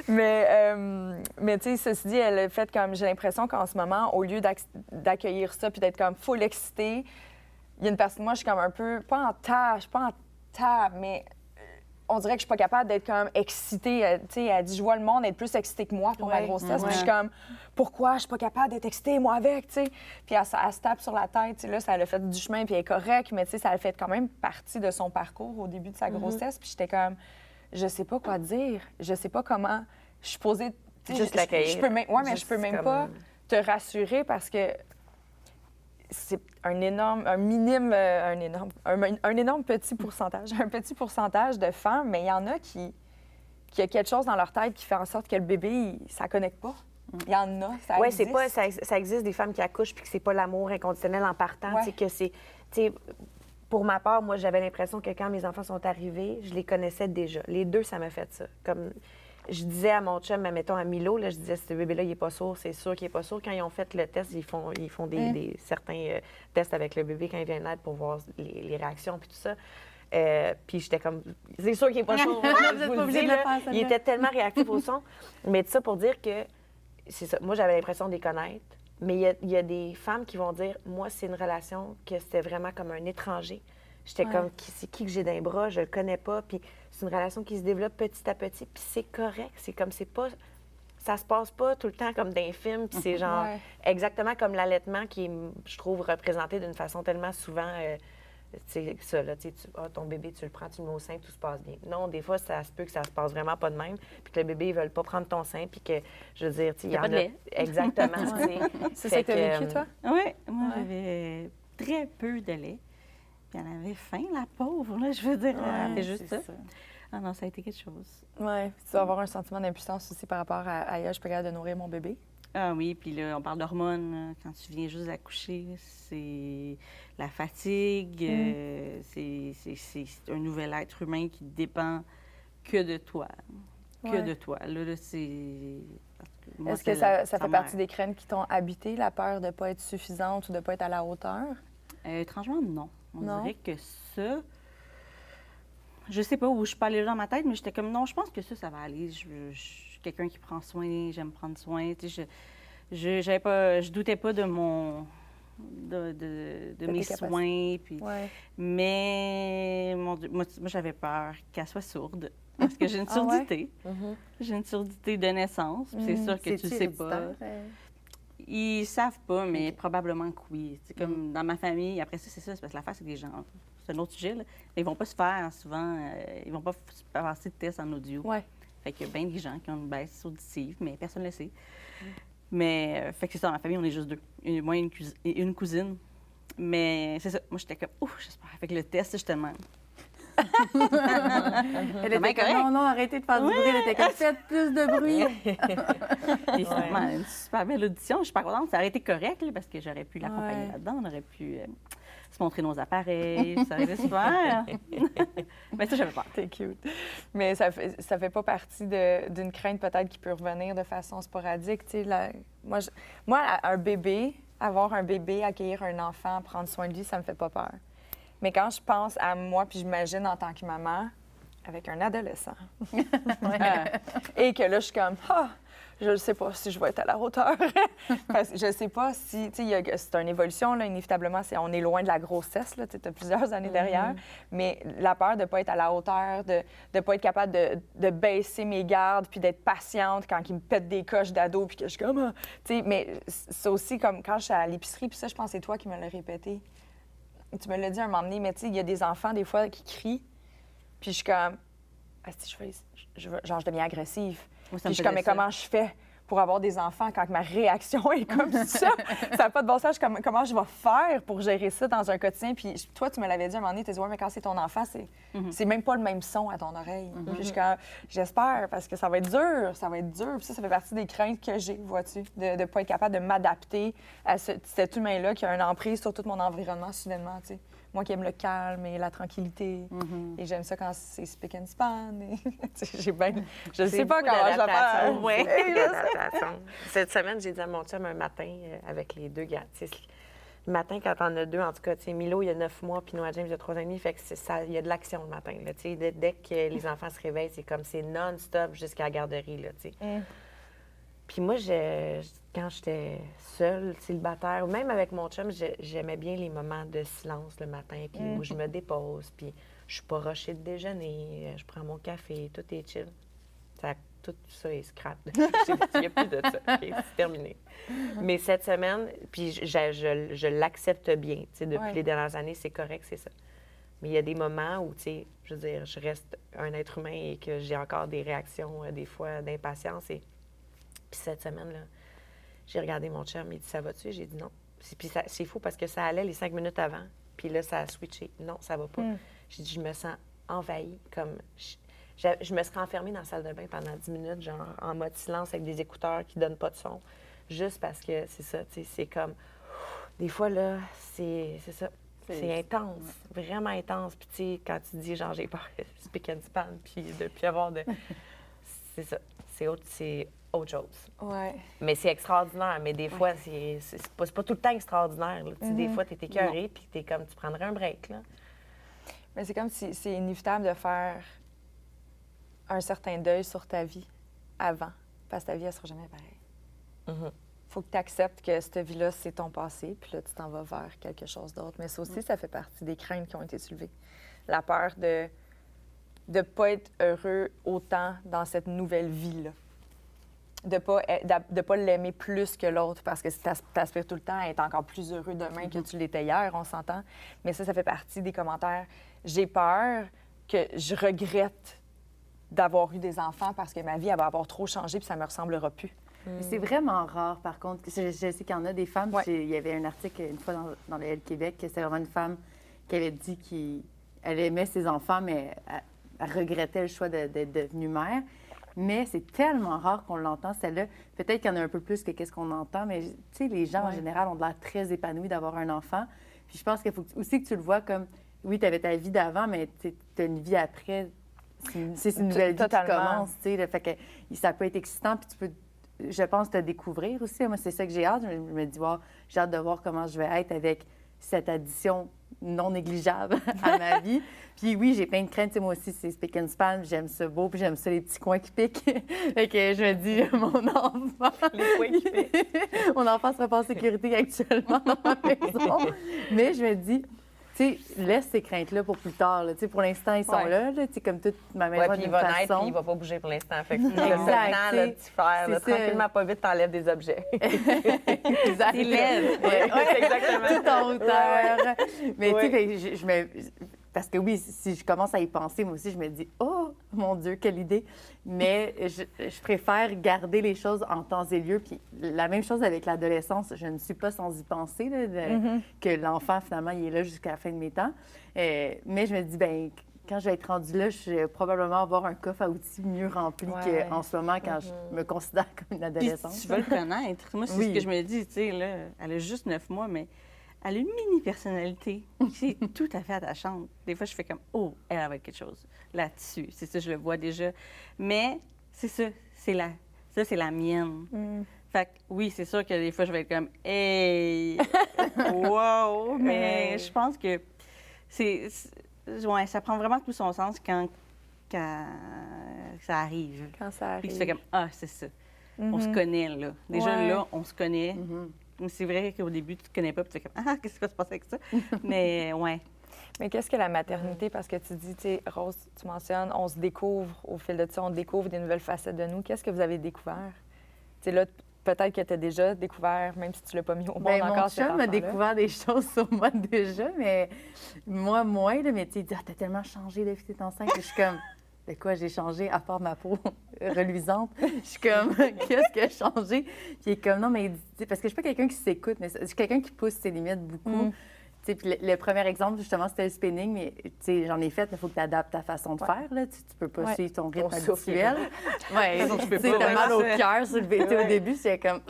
Mais tu sais, ceci dit, elle a fait comme... J'ai l'impression qu'en ce moment, au lieu d'accueillir ça puis d'être comme full excitée, il y a une personne, moi, je suis comme un peu, pas en table, mais on dirait que je suis pas capable d'être comme excitée. Tu sais, elle dit, je vois le monde être plus excité que moi pour ma grossesse. Puis je suis comme, pourquoi je suis pas capable d'être excitée, moi, avec, tu sais? Puis elle se tape sur la tête, tu sais, là, ça a fait du chemin, puis elle est correcte, mais tu sais, ça a fait quand même partie de son parcours au début de sa grossesse. Puis j'étais comme, je sais pas quoi dire, je sais pas comment, je suis posée... tu sais, Juste l'accueillir. je peux même, ouais, mais Juste je peux même comme- pas te rassurer parce que c'est un énorme petit pourcentage, un petit pourcentage de femmes, mais il y en a qui a quelque chose dans leur tête qui fait en sorte que le bébé, ça connecte pas. Il y en a, ça Oui, existe. c'est pas, ça existe des femmes qui accouchent puis que c'est pas l'amour inconditionnel en partant. Ouais. Tu sais, que c'est, tu sais, pour ma part, moi, j'avais l'impression que quand mes enfants sont arrivés, je les connaissais déjà. Les deux, ça m'a fait ça. Comme je disais à mon chum, mettons à Milo, là, je disais, ce bébé-là, il est pas sourd, c'est sûr qu'il est pas sourd. Quand ils ont fait le test, ils font certains tests avec le bébé quand il vient de naître pour voir les réactions puis tout ça. Puis j'étais comme, c'est sûr qu'il est pas sourd. Vous je êtes vous pas le obligé dis, de le là. faire, Il celle-là. était tellement réactif au son. Mais tout ça pour dire que, c'est ça, moi, j'avais l'impression de les connaître. Mais il y a des femmes qui vont dire, moi, c'est une relation que c'était vraiment comme un étranger. J'étais comme, c'est qui que j'ai dans les bras, je le connais pas. Puis c'est une relation qui se développe petit à petit. Puis c'est correct. C'est comme, c'est pas. Ça se passe pas tout le temps comme dans les films. Puis c'est genre Ouais. exactement comme l'allaitement qui est, je trouve, représenté d'une façon tellement souvent. Tu sais, ça, là, tu sais, ton bébé, tu le prends, tu le mets au sein, tout se passe bien. Non, des fois, ça se peut que ça se passe vraiment pas de même, puis que le bébé, il ne veut pas prendre ton sein, puis que, je veux dire, tu sais, il y a pas en de a. lait. Exactement, tu sais. C'est Fait ça que tu as vécu, que, toi? Oui, moi, j'avais très peu de lait. Puis elle avait faim, la pauvre, là, je veux dire. Elle fait juste ça. Ah non, ça a été quelque chose. Oui. Tu dois avoir un sentiment d'impuissance aussi par rapport à je suis pas capable de nourrir mon bébé. Ah oui, puis là, on parle d'hormones. Là. Quand tu viens juste d'accoucher, c'est la fatigue, c'est un nouvel être humain qui dépend que de toi. Que Ouais. de toi. Là, c'est... moi, Est-ce que c'est ça la fait mère. partie des craintes qui t'ont habité, la peur de ne pas être suffisante ou de ne pas être à la hauteur? Étrangement, non. On Non? dirait que ça... Je sais pas où je peux aller là dans ma tête, mais j'étais comme, non, je pense que ça va aller. Je suis quelqu'un qui prend soin, j'aime prendre soin. Tu sais, je doutais pas de mon... de mes tes capacités. soins. Puis... Oui. Mais, mon Dieu, moi, j'avais peur qu'elle soit sourde. Parce que j'ai une Ah ouais? surdité. J'ai une surdité de naissance. Puis c'est sûr que tu le sais pas. Ils savent pas, mais probablement que oui. C'est comme dans ma famille, après ça, c'est ça, c'est parce que l'affaire, c'est que les gens, c'est un autre sujet, là. Ils vont pas se faire souvent, ils vont pas passer de tests en audio. Oui. Fait qu'il y a bien des gens qui ont une baisse auditive, mais personne ne le sait. Mais, fait que c'est ça, dans ma famille, on est juste deux. Moi et une cousine. Mais c'est ça. Moi, j'étais comme, ouf, j'espère. Avec le test, justement. Elle était comme, non, arrêtez de faire du bruit. Elle était comme, faites plus de bruit. Et finalement, une super belle audition. Je suis pas contente. Ça aurait été correct, là, parce que j'aurais pu l'accompagner là-dedans. On aurait pu se montrer nos appareils. Ça aurait été super. Mais ça, j'avais peur. T'es cute. Mais ça fait pas partie d'une crainte peut-être qui peut revenir de façon sporadique. Tu sais, moi, avoir un bébé, accueillir un enfant, prendre soin de lui, ça me fait pas peur. Mais quand je pense à moi, puis j'imagine en tant que maman, avec un adolescent, et que là, je suis comme, je ne sais pas si je vais être à la hauteur. Parce que je ne sais pas si, tu sais, c'est une évolution, là, inévitablement, on est loin de la grossesse, tu as plusieurs années derrière, mais la peur de ne pas être à la hauteur, de ne pas être capable de baisser mes gardes, puis d'être patiente quand il me pète des coches d'ado, puis que je suis comme, tu sais, mais c'est aussi comme quand je suis à l'épicerie, puis ça, je pense que c'est toi qui me l'as répété. Tu me l'as dit un moment donné, mais tu sais, il y a des enfants, des fois, qui crient, puis je suis comme, je deviens agressive. Puis je suis comme, mais comment je fais pour avoir des enfants quand ma réaction est comme ça? Ça n'a pas de bon sens. Comment je vais faire pour gérer ça dans un quotidien? Puis toi, tu me l'avais dit un moment donné, tu disais, ouais, mais quand c'est ton enfant, c'est même pas le même son à ton oreille. Puis je suis comme, j'espère, parce que ça va être dur, Puis ça fait partie des craintes que j'ai, vois-tu, de ne pas être capable de m'adapter à cet humain-là qui a une emprise sur tout mon environnement soudainement, tu sais. Moi qui aime le calme et la tranquillité. Et j'aime ça quand c'est spick and span. Je ne sais pas comment je vais faire. Oui, cette semaine, j'ai dit à mon chum un matin avec les deux gars. Le matin, quand on a deux, en tout cas, Milo, il y a 9 mois, puis Noah James, il y a 3 ans et demi, fait que il y a de l'action le matin. Là, dès que les enfants se réveillent, c'est non-stop jusqu'à la garderie. Là, Puis moi, quand j'étais seule, célibataire, ou même avec mon chum, j'aimais bien les moments de silence le matin, puis où je me dépose, puis je suis pas rushée de déjeuner, je prends mon café, tout est chill. Tout ça est scrap. Il n'y a plus de ça. Okay, c'est terminé. Mais cette semaine, puis je l'accepte bien. Depuis les dernières années, c'est correct, c'est ça. Mais il y a des moments où, je veux dire, je reste un être humain et que j'ai encore des réactions, des fois, d'impatience. Puis cette semaine-là, j'ai regardé mon chum, il dit « Ça va-tu? » J'ai dit « Non. » Puis c'est fou parce que ça allait les 5 minutes avant, puis là, ça a switché. « Non, ça va pas. J'ai dit « Je me sens envahie, comme... » Je me serais enfermée dans la salle de bain pendant 10 minutes, genre en mode silence avec des écouteurs qui donnent pas de son, juste parce que c'est ça, tu sais, c'est comme... Des fois, là, c'est ça. C'est intense, vraiment intense. Puis, tu sais, quand tu dis, genre, j'ai peur, spick and span, puis de plus avoir de... C'est ça. C'est autre chose. Ouais. Mais c'est extraordinaire. Mais des fois, c'est pas tout le temps extraordinaire. Là. Des fois, tu es écœurée, puis tu es comme, tu prendrais un break, là. Mais c'est comme si c'est inévitable de faire un certain deuil sur ta vie avant, parce que ta vie, elle sera jamais pareille. Faut que tu acceptes que cette vie-là, c'est ton passé, puis là, tu t'en vas vers quelque chose d'autre. Mais ça aussi, ça fait partie des craintes qui ont été soulevées. La peur de ne pas être heureux autant dans cette nouvelle vie-là. De pas l'aimer plus que l'autre, parce que si tu aspires tout le temps à être encore plus heureux demain que tu l'étais hier, on s'entend. Mais ça fait partie des commentaires. J'ai peur que je regrette d'avoir eu des enfants parce que ma vie, elle va avoir trop changé puis ça me ressemblera plus. C'est vraiment rare, par contre. Je sais qu'il y en a des femmes. Il y avait un article une fois dans le L Québec, que c'était vraiment une femme qui avait dit qu'elle aimait ses enfants, mais elle regrettait le choix d'être devenue mère. Mais c'est tellement rare qu'on l'entend, celle-là. Peut-être qu'il y en a un peu plus que qu'est-ce qu'on entend, mais tu sais, les gens, en général, ont l'air très épanouis d'avoir un enfant. Puis je pense qu'il faut aussi que tu le vois comme, oui, tu avais ta vie d'avant, mais tu as une vie après. C'est une nouvelle vie qui commence, tu sais. Fait que ça peut être excitant, puis tu peux, je pense, te découvrir aussi. Moi, c'est ça que j'ai hâte. Je me dis, wow, j'ai hâte de voir comment je vais être avec cette addition non négligeable à ma vie. Puis oui, j'ai plein de craintes. Tu sais, moi aussi, c'est spick and span. J'aime ça beau, puis j'aime ça les petits coins qui piquent. Fait que je me dis, mon enfant... Les coins qui piquent. Mon enfant sera pas en sécurité actuellement dans ma maison. Mais je me dis... Tu sais, laisse ces craintes-là pour plus tard. Là. Tu sais, pour l'instant, ils sont là. Tu sais, comme toute ma maison puis il va naître, puis il va pas bouger pour l'instant. Fait que le petit frère, là, tranquillement, pas vite, t'enlèves des objets. Exact. Il lève. Oui, exactement. Tout en hauteur. Mais tu sais, parce que oui, si je commence à y penser, moi aussi, je me dis, oh mon Dieu, quelle idée. Mais je préfère garder les choses en temps et lieu. Puis la même chose avec l'adolescence, je ne suis pas sans y penser, là, que l'enfant, finalement, il est là jusqu'à la fin de mes temps. Mais je me dis, ben quand je vais être rendue là, je vais probablement avoir un coffre à outils mieux rempli qu'en ce moment, quand je me considère comme une adolescente. Puis, tu veux le connaître. Moi, c'est ce que je me dis, tu sais, là, elle a juste 9 mois, mais elle a une mini-personnalité qui est tout à fait attachante. Des fois, je fais comme, oh, elle va être quelque chose là-dessus. C'est ça, je le vois déjà. Mais c'est ça, c'est la mienne. Fait que oui, c'est sûr que des fois, je vais être comme, hey, wow! Mais je pense que ouais, ça prend vraiment tout son sens quand ça arrive. Quand ça arrive. Puis tu fais comme, ah, c'est ça. On se connaît, là. Déjà, là, on se connaît. C'est vrai qu'au début, tu te connais pas, puis tu fais comme, ah, qu'est-ce qui va se passer avec ça? Mais, ouais. Mais qu'est-ce que la maternité? Parce que tu dis, tu sais, Rose, tu mentionnes, on se découvre au fil de ça, on découvre des nouvelles facettes de nous. Qu'est-ce que vous avez découvert? Tu sais, là, peut-être que tu as déjà découvert, même si tu l'as pas mis au monde encore. Mon chum a découvert des choses sur moi déjà, mais moi, moins. Là, mais tu sais, il dit, ah, t'as tellement changé depuis que t'es enceinte. Je suis comme, de quoi j'ai changé à part ma peau reluisante? Je suis comme, qu'est-ce que j'ai changé? Puis il est comme, non, mais parce que je suis pas quelqu'un qui s'écoute, mais je suis quelqu'un qui pousse ses limites beaucoup. Puis le premier exemple, justement, c'était le spinning, mais j'en ai fait, il faut que tu adaptes ta façon de faire. Là. Tu peux pas suivre ton rythme habituel. Tu as mal au cœur sur le VT au début, c'est comme...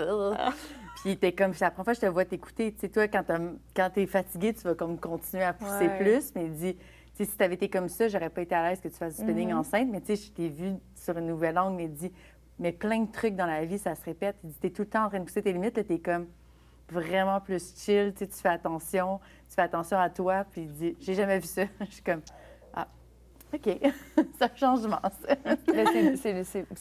Puis t'es comme, la première fois que je te vois t'écouter, tu sais, toi, quand t'es fatigué, tu vas comme continuer à pousser plus, mais il dit, si tu avais été comme ça, j'aurais pas été à l'aise que tu fasses du spinning enceinte, mais tu sais, je t'ai vu sur une nouvelle angle, mais il dit, mais plein de trucs dans la vie, ça se répète. Il dit, t'es tout le temps en train de pousser tes limites, là, t'es comme vraiment plus chill, tu sais, tu fais attention à toi, puis il dit, j'ai jamais vu ça. Je suis comme, ah, OK, c'est un changement, ça. C'est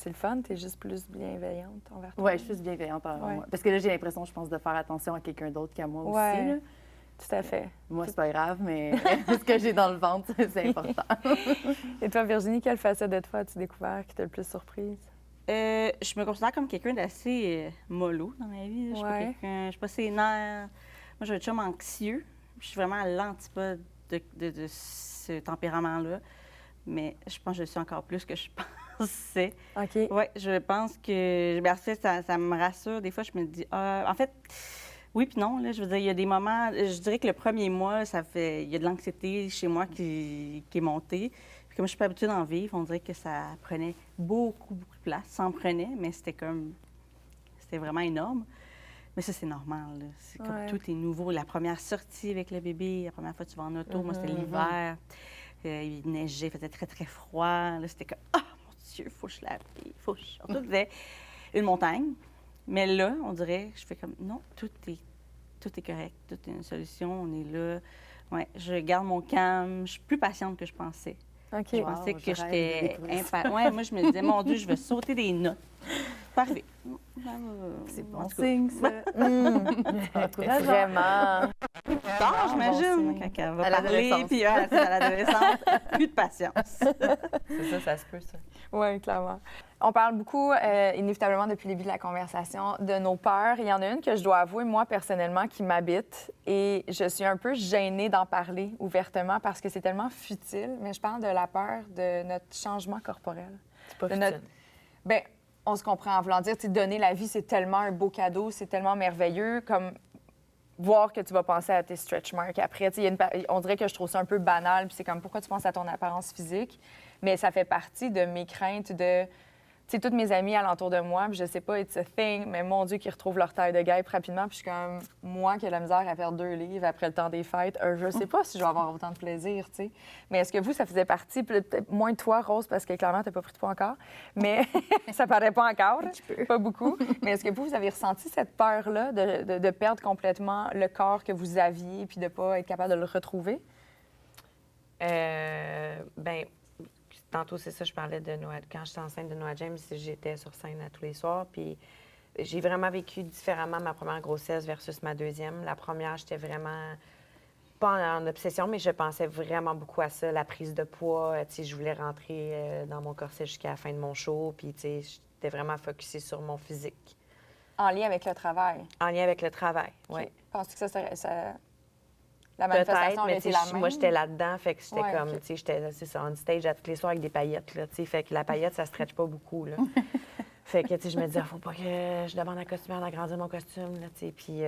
le fun, t'es juste plus bienveillante envers toi. Oui, je suis plus bienveillante envers moi. Parce que là, j'ai l'impression, je pense, de faire attention à quelqu'un d'autre qu'à moi aussi. Là. Tout à fait. Moi, c'est pas grave, mais ce que j'ai dans le ventre, c'est important. Et toi, Virginie, quelle facette de toi as-tu découvert qui t'a le plus surprise? Je me considère comme quelqu'un d'assez mollo dans ma vie. Je suis pas sénère. Moi, j'ai un chum anxieux. Je suis vraiment à l'antipode de ce tempérament-là. Mais je pense que je suis encore plus que je pensais. OK. Oui, je pense que... ça me rassure. Des fois, je me dis... en fait, oui puis non. Là, je veux dire, il y a des moments... Je dirais que le premier mois, il y a de l'anxiété chez moi qui est montée. Comme je suis pas habituée d'en vivre, on dirait que ça prenait beaucoup de place. Ça en prenait, mais c'était vraiment énorme. Mais ça, c'est normal. Là. C'est comme tout est nouveau. La première sortie avec le bébé, la première fois que tu vas en auto, moi, c'était l'hiver. Il neigeait, il faisait très, très froid. Là, c'était comme, ah, mon Dieu, faut que je lave, faut que je... Surtout, c'était une montagne. Mais là, on dirait, je fais comme, non, tout est correct, tout est une solution, on est là. Ouais, je garde mon calme, je suis plus patiente que je pensais. Okay. Je pensais que j'étais impatiente. Ouais, moi, je me disais, mon Dieu, je vais sauter des notes. Parfait. C'est bon signe, ça. Vraiment. Tard, j'imagine, quand elle va parler, puis c'est à l'adolescence, plus de patience. C'est ça, ça se peut, ça. Oui, clairement. On parle beaucoup, inévitablement, depuis le début de la conversation, de nos peurs. Il y en a une que je dois avouer, moi, personnellement, qui m'habite. Et je suis un peu gênée d'en parler ouvertement parce que c'est tellement futile. Mais je parle de la peur de notre changement corporel. C'est pas futile. Bien, on se comprend en voulant dire, donner la vie, c'est tellement un beau cadeau, c'est tellement merveilleux, comme voir que tu vas penser à tes stretch marks. Après, on dirait que je trouve ça un peu banal, puis c'est comme, pourquoi tu penses à ton apparence physique? Mais ça fait partie de mes craintes de... Tu sais, toutes mes amies alentour de moi, puis je sais pas, it's a thing, mais mon Dieu, qui retrouvent leur taille de guêpe rapidement, puis je suis comme, moi qui ai la misère à perdre 2 livres après le temps des fêtes, je sais pas si je vais avoir autant de plaisir, tu sais. Mais est-ce que vous, ça faisait partie, peut-être moins de toi, Rose, parce que clairement, t'as pas pris de poids encore, mais ça paraît pas encore, pas beaucoup. Mais est-ce que vous avez ressenti cette peur-là de perdre complètement le corps que vous aviez, puis de pas être capable de le retrouver? Bien, tantôt, c'est ça, je parlais de Noah. Quand j'étais enceinte de Noah James, j'étais sur scène à tous les soirs. Puis j'ai vraiment vécu différemment ma première grossesse versus ma deuxième. La première, j'étais vraiment pas en obsession, mais je pensais vraiment beaucoup à ça, la prise de poids. Tu sais, je voulais rentrer dans mon corset jusqu'à la fin de mon show. Puis, tu sais, j'étais vraiment focusée sur mon physique. En lien avec le travail? En lien avec le travail, oui. Penses-tu que ça La manifestation peut-être, aurait mais été tu sais, la même. moi, j'étais là-dedans, fait que j'étais Ouais, comme, ok. tu sais, j'étais, c'est ça, on stage à tous les soirs avec des paillettes, là, tu sais, fait que la paillette, ça stretch pas beaucoup, là. Fait que, tu sais, je me disais, faut pas que je demande à la costumière d'agrandir mon costume, là, tu sais, puis...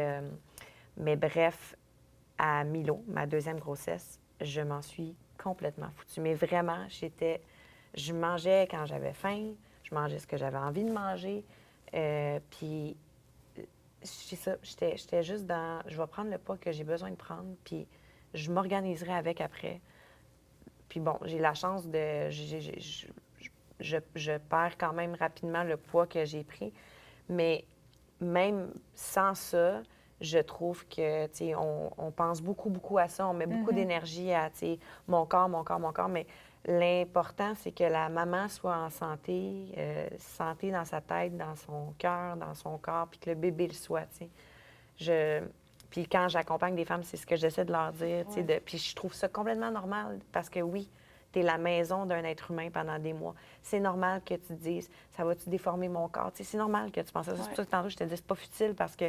mais bref, à Milo, ma deuxième grossesse, je m'en suis complètement foutue. Mais vraiment, je mangeais quand j'avais faim, je mangeais ce que j'avais envie de manger, puis... C'est ça, j'étais juste dans... Je vais prendre le poids que j'ai besoin de prendre, puis je m'organiserai avec après. Puis bon, j'ai la chance de... Je perds quand même rapidement le poids que j'ai pris, mais même sans ça, je trouve que, tu sais, on pense beaucoup, beaucoup à ça. On met beaucoup d'énergie à, tu sais, mon corps, mais l'important, c'est que la maman soit en santé, santé dans sa tête, dans son cœur, dans son corps, puis que le bébé le soit, tu sais. Puis quand j'accompagne des femmes, c'est ce que j'essaie de leur dire, tu sais. Puis je trouve ça complètement normal parce que oui, tu es la maison d'un être humain pendant des mois. C'est normal que tu te dises, ça va-tu déformer mon corps? Tu sais, c'est normal que tu penses à ça. C'est pour ça que tantôt, je te dis, c'est pas futile parce que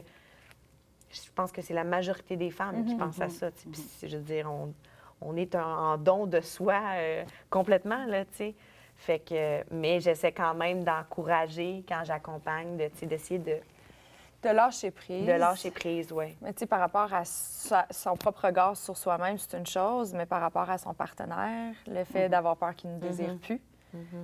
je pense que c'est la majorité des femmes qui pensent à ça. Tu sais. Puis, je veux dire, on est en don de soi complètement, là, tu sais. Fait que, mais j'essaie quand même d'encourager quand j'accompagne, d'essayer de lâcher prise. De lâcher prise, oui. Mais tu sais, par rapport à son propre regard sur soi-même, c'est une chose, mais par rapport à son partenaire, le fait d'avoir peur qu'il ne désire plus,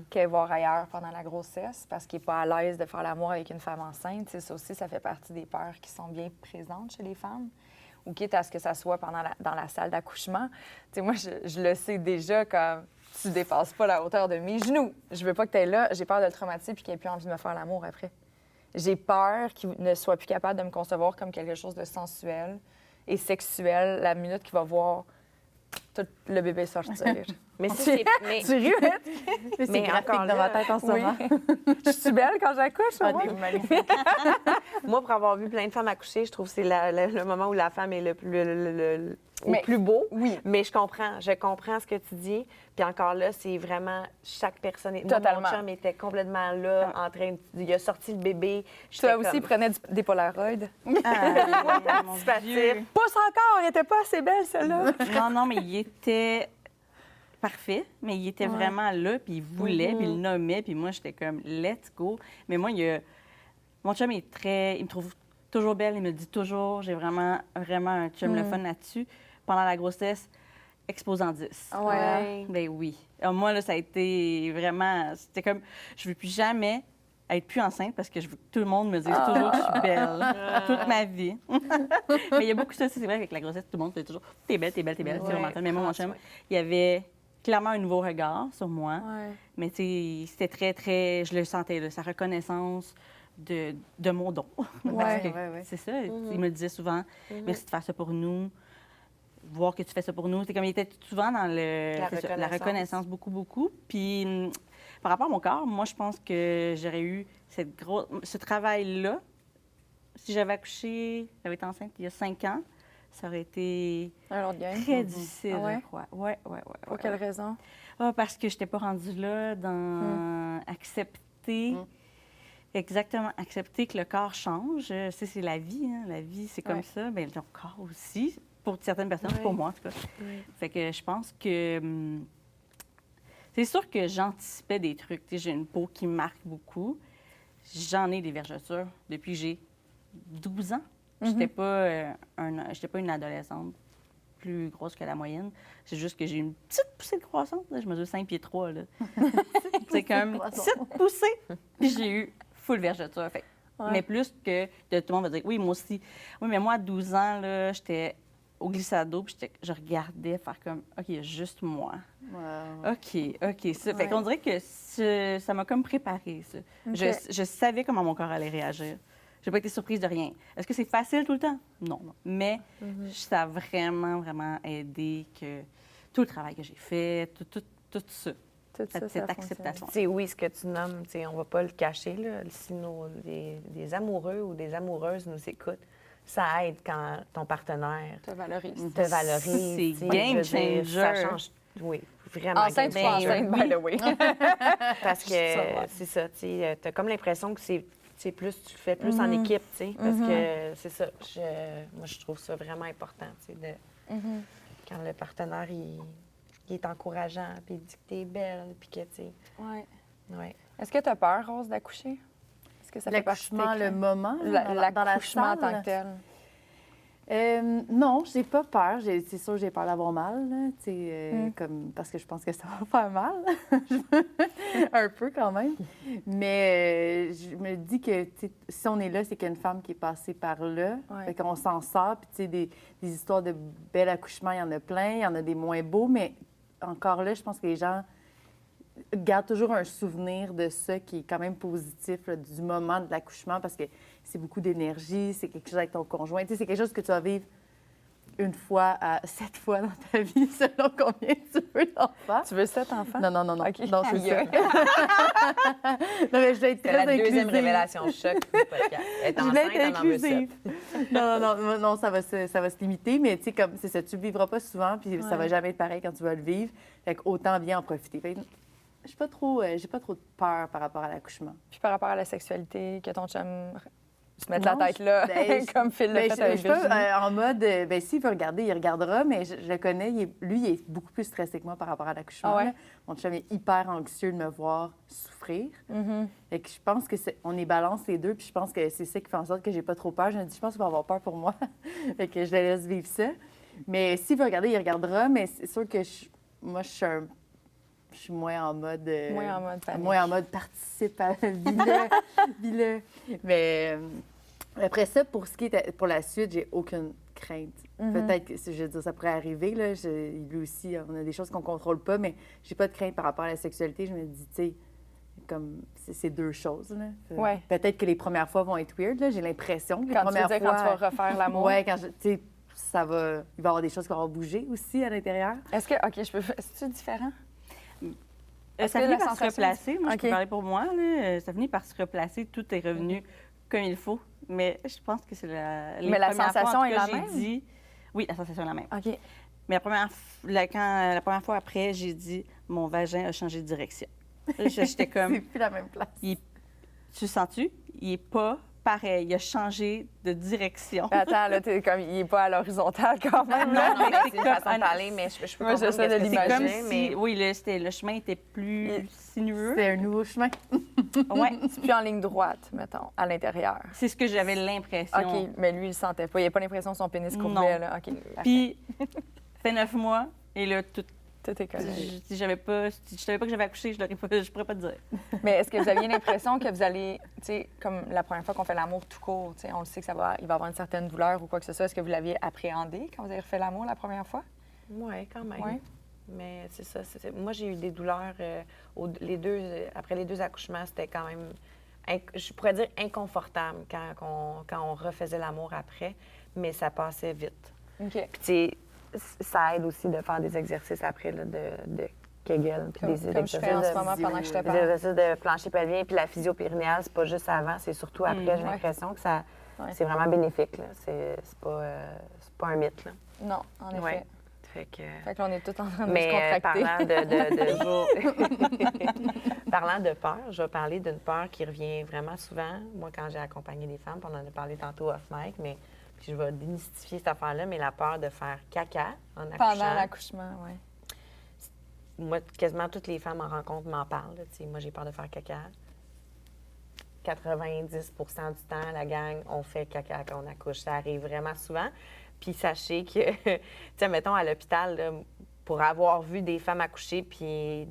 qu'elle voir ailleurs pendant la grossesse, parce qu'il n'est pas à l'aise de faire l'amour avec une femme enceinte, tu sais, ça aussi, ça fait partie des peurs qui sont bien présentes chez les femmes. Ou quitte à ce que ça soit dans la salle d'accouchement. Tu sais, moi, je le sais déjà, comme tu dépasses pas la hauteur de mes genoux. Je veux pas que tu es là, j'ai peur de le traumatiser puis qu'il ait plus envie de me faire l'amour après. J'ai peur qu'il ne soit plus capable de me concevoir comme quelque chose de sensuel et sexuel la minute qu'il va voir tout le bébé sortir. Mais c'est... Mais... Tu ris, hein? C'est Mais graphique encore dans ma là, tête en ce Oui. moment. Je suis belle quand j'accouche, Ah, moi? t'es magnifique. Moi, pour avoir vu plein de femmes accoucher, je trouve que c'est le moment où la femme est le Mais- plus beau. Oui. Mais je comprends ce que tu dis. Puis encore là, c'est vraiment chaque personne. Moi, Totalement. mon chum était complètement là, en train de... Il a sorti le bébé. Toi aussi, il prenait des Polaroids. Ah, mon participatif. Dieu. Pousse encore, elle était pas assez belle, celle-là. Non, mais il était parfait, mais il était vraiment là, puis il voulait, puis il nommait, puis moi, j'étais comme « let's go ». Mais moi, mon chum est très... Il me trouve toujours belle, il me le dit toujours. J'ai vraiment un chum le fun là-dessus. Pendant la grossesse, exposant 10. Ouais. Ben oui. Alors, moi, là, ça a été vraiment... C'était comme... Je veux plus jamais être plus enceinte parce que je veux que tout le monde me dise toujours que je suis belle. Toute ma vie. Mais il y a beaucoup de ça. C'est vrai, avec la grossesse, tout le monde dit toujours « T'es belle, t'es belle, t'es belle. » C'est vraiment ça. Mais moi, mon chum, il y avait clairement un nouveau regard sur moi. Ouais. Mais tu sais, c'était très, très... Je le sentais, là, sa reconnaissance de mon don. Parce que ouais. c'est ça. Il me le disait souvent « Merci de faire ça pour nous. » Voir que tu fais ça pour nous. C'est comme il était souvent dans la reconnaissance, beaucoup, beaucoup. Puis par rapport à mon corps, moi, je pense que j'aurais eu ce travail-là. Si j'avais accouché, j'avais été enceinte il y a 5 ans, ça aurait été Un autre game. très difficile, Ah ouais? je crois. Ouais. Pour quelle raison? Ah, parce que je n'étais pas rendue là dans accepter... Exactement. Accepter que le corps change. C'est la vie, hein. La vie, c'est comme ça. Bien, le corps aussi. Pour certaines personnes, pour moi, en tout cas. Fait que je pense que... c'est sûr que j'anticipais des trucs. Tu sais, j'ai une peau qui me marque beaucoup. J'en ai des vergetures depuis que j'ai 12 ans. J'étais pas une adolescente plus grosse que la moyenne. C'est juste que j'ai une petite poussée de croissance. Là. Je mesure 5 pieds 3. Là. C'est comme une petite poussée. Puis j'ai eu full vergeture. Fait. Mais plus que tout le monde va dire, oui, moi aussi. Oui, mais moi, à 12 ans, là, j'étais au glissado, puis je regardais faire comme, OK, il y a juste moi. Wow. OK. Ça. Fait qu'on dirait que ça m'a comme préparé, ça. OK. Je savais comment mon corps allait réagir. J'ai pas été surprise de rien. Est-ce que c'est facile tout le temps? Non. Mais ça a vraiment, vraiment aidé que tout le travail que j'ai fait, tout ça. Tout ça, Cette ça acceptation. Tu sais, oui, ce que tu nommes, tu sais, on va pas le cacher, là. Si des amoureux ou des amoureuses nous écoutent, ça aide quand ton partenaire te valorise. te valorise. C'est tu sais, game je veux dire, changer. Ça change, oui, vraiment Enceinte ou game pas changer. enceinte, by the way. Parce que Ça va. c'est ça, tu as comme l'impression que c'est tu le fais plus en équipe, tu sais, parce que c'est ça. Moi, je trouve ça vraiment important, tu sais, quand le partenaire, il est encourageant, puis il dit que t'es belle, puis que, tu sais... Ouais. Ouais. Est-ce que tu as peur, Rose, d'accoucher? Est-ce que ça fait partie de tes L'accouchement, le craintes? moment, là, dans la L'accouchement en salle? tant que tel. Non, j'ai pas peur. C'est sûr que j'ai peur d'avoir mal, là, tu sais, comme, parce que je pense que ça va faire mal, un peu quand même. Mais je me dis que tu sais, si on est là, c'est qu'il y a une femme qui est passée par là, Ouais. fait qu'on s'en sort. Puis tu sais, des histoires de bel accouchement, il y en a plein, il y en a des moins beaux, mais encore là, je pense que les gens gardent toujours un souvenir de ça qui est quand même positif, là, du moment de l'accouchement, parce que c'est beaucoup d'énergie, c'est quelque chose avec ton conjoint. Tu sais, c'est quelque chose que tu vas vivre une fois à 7 fois dans ta vie, selon combien tu veux d'enfants. Tu veux 7 enfants? Non. OK. Non, c'est ça. Non, mais je vais être C'est très la deuxième inclusive. révélation choc du podcast. Être Je voulais enceinte, être elle en veut sept. inclusive. Non, ça va se limiter, mais tu sais, comme c'est ça, tu le vivras pas souvent, puis ça va jamais être pareil quand tu vas le vivre. Fait qu'autant bien en profiter. Fait que j'ai pas trop de peur par rapport à l'accouchement. Puis par rapport à la sexualité, que ton chum se mette Non, la tête là, comme Phil l'a Ben, fait avec je suis pas Virginie. en mode, ben s'il veut regarder, il regardera, mais je le connais, lui, il est beaucoup plus stressé que moi par rapport à l'accouchement. Ah ouais? là. Mon chum est hyper anxieux de me voir souffrir. Fait que je pense que on est balance les deux, puis je pense que c'est ça qui fait en sorte que j'ai pas trop peur. Je me dis, je pense qu'il va avoir peur pour moi. Fait que je le laisse vivre ça. Mais s'il veut regarder, il regardera, mais c'est sûr que moi, je suis moins en mode... Moins en mode panique. Moins en mode participe à vis-le. Mais après ça, pour ce qui est pour la suite, j'ai aucune crainte. Peut-être que, je veux dire, ça pourrait arriver, là. Lui aussi, on a des choses qu'on contrôle pas, mais j'ai pas de crainte par rapport à la sexualité. Je me dis, tu sais, comme c'est deux choses, là. Ouais. Peut-être que les premières fois vont être weird, là. J'ai l'impression que les Quand tu veux premières dire, fois... quand tu vas refaire l'amour. Ouais, quand tu sais, il va y avoir des choses qui vont bouger aussi à l'intérieur. Est-ce que, OK, est-ce différent? Est-ce Ça que finit la par se sensation- replacer. Moi, je OK. peux parler pour moi. Là. Ça finit par se replacer. Tout est revenu comme il faut. Mais je pense que c'est les Mais la premières fois, en sensation tout est cas, la j'ai même? dit... Oui, la sensation est la même. OK. Mais la première fois après, j'ai dit mon vagin a changé de direction. Là, j'étais C'est comme, plus la même place. tu le sens-tu? Il est pas pareil. Il a changé de direction. Attends, là, t'es comme, il est pas à l'horizontale quand même, là. Non, mais c'est une comme façon de parler, mais je peux Moi, comprendre j'essaie de qu'est-ce que l'imaginer. c'est Comme que si, mais... oui, le chemin était plus sinueux. C'est un nouveau chemin. Ouais, C'est plus en ligne droite, mettons, à l'intérieur. c'est ce que j'avais l'impression. OK, mais lui, il le sentait pas. Il n'a pas l'impression que son pénis courbait, Non. là. OK. Puis, fait 9 mois, et là, tout. Tout est correct. Si je savais pas que j'avais accouché, je pourrais pas te dire. Mais est-ce que vous aviez l'impression que vous allez, tu sais, comme la première fois qu'on fait l'amour tout court, tu sais, on le sait que il va y avoir une certaine douleur ou quoi que ce soit. Est-ce que vous l'aviez appréhendé quand vous avez refait l'amour la première fois? Oui, quand même. Ouais. Mais c'est ça. Moi, j'ai eu des douleurs après les deux accouchements. C'était quand même, je pourrais dire, inconfortable quand on refaisait l'amour après, mais ça passait vite. OK. Puis, tu sais, ça aide aussi de faire des exercices après, là, de Kegel. Puis des Comme je fais en ce exercices moment pendant que je te des parle. exercices de plancher pelvien. Puis la physio-périnéale, c'est pas juste avant, c'est surtout après. J'ai l'impression que c'est vraiment bénéfique. Là. C'est pas un mythe. Là. Non, en effet. Ouais. Fait que... Fait que là, on est tous en train de se Mais contracter. parlant de peur, je vais parler d'une peur qui revient vraiment souvent. Moi, quand j'ai accompagné des femmes, puis on en a parlé tantôt off-mic, mais puis je vais démystifier cette affaire-là, mais la peur de faire caca en accouchant. Pendant l'accouchement, oui. Moi, quasiment toutes les femmes en rencontre m'en parlent. Là, tu sais, moi, j'ai peur de faire caca. 90 du temps, la gang, on fait caca quand on accouche. Ça arrive vraiment souvent. Puis sachez que, tu sais, mettons, à l'hôpital, là, pour avoir vu des femmes accoucher, puis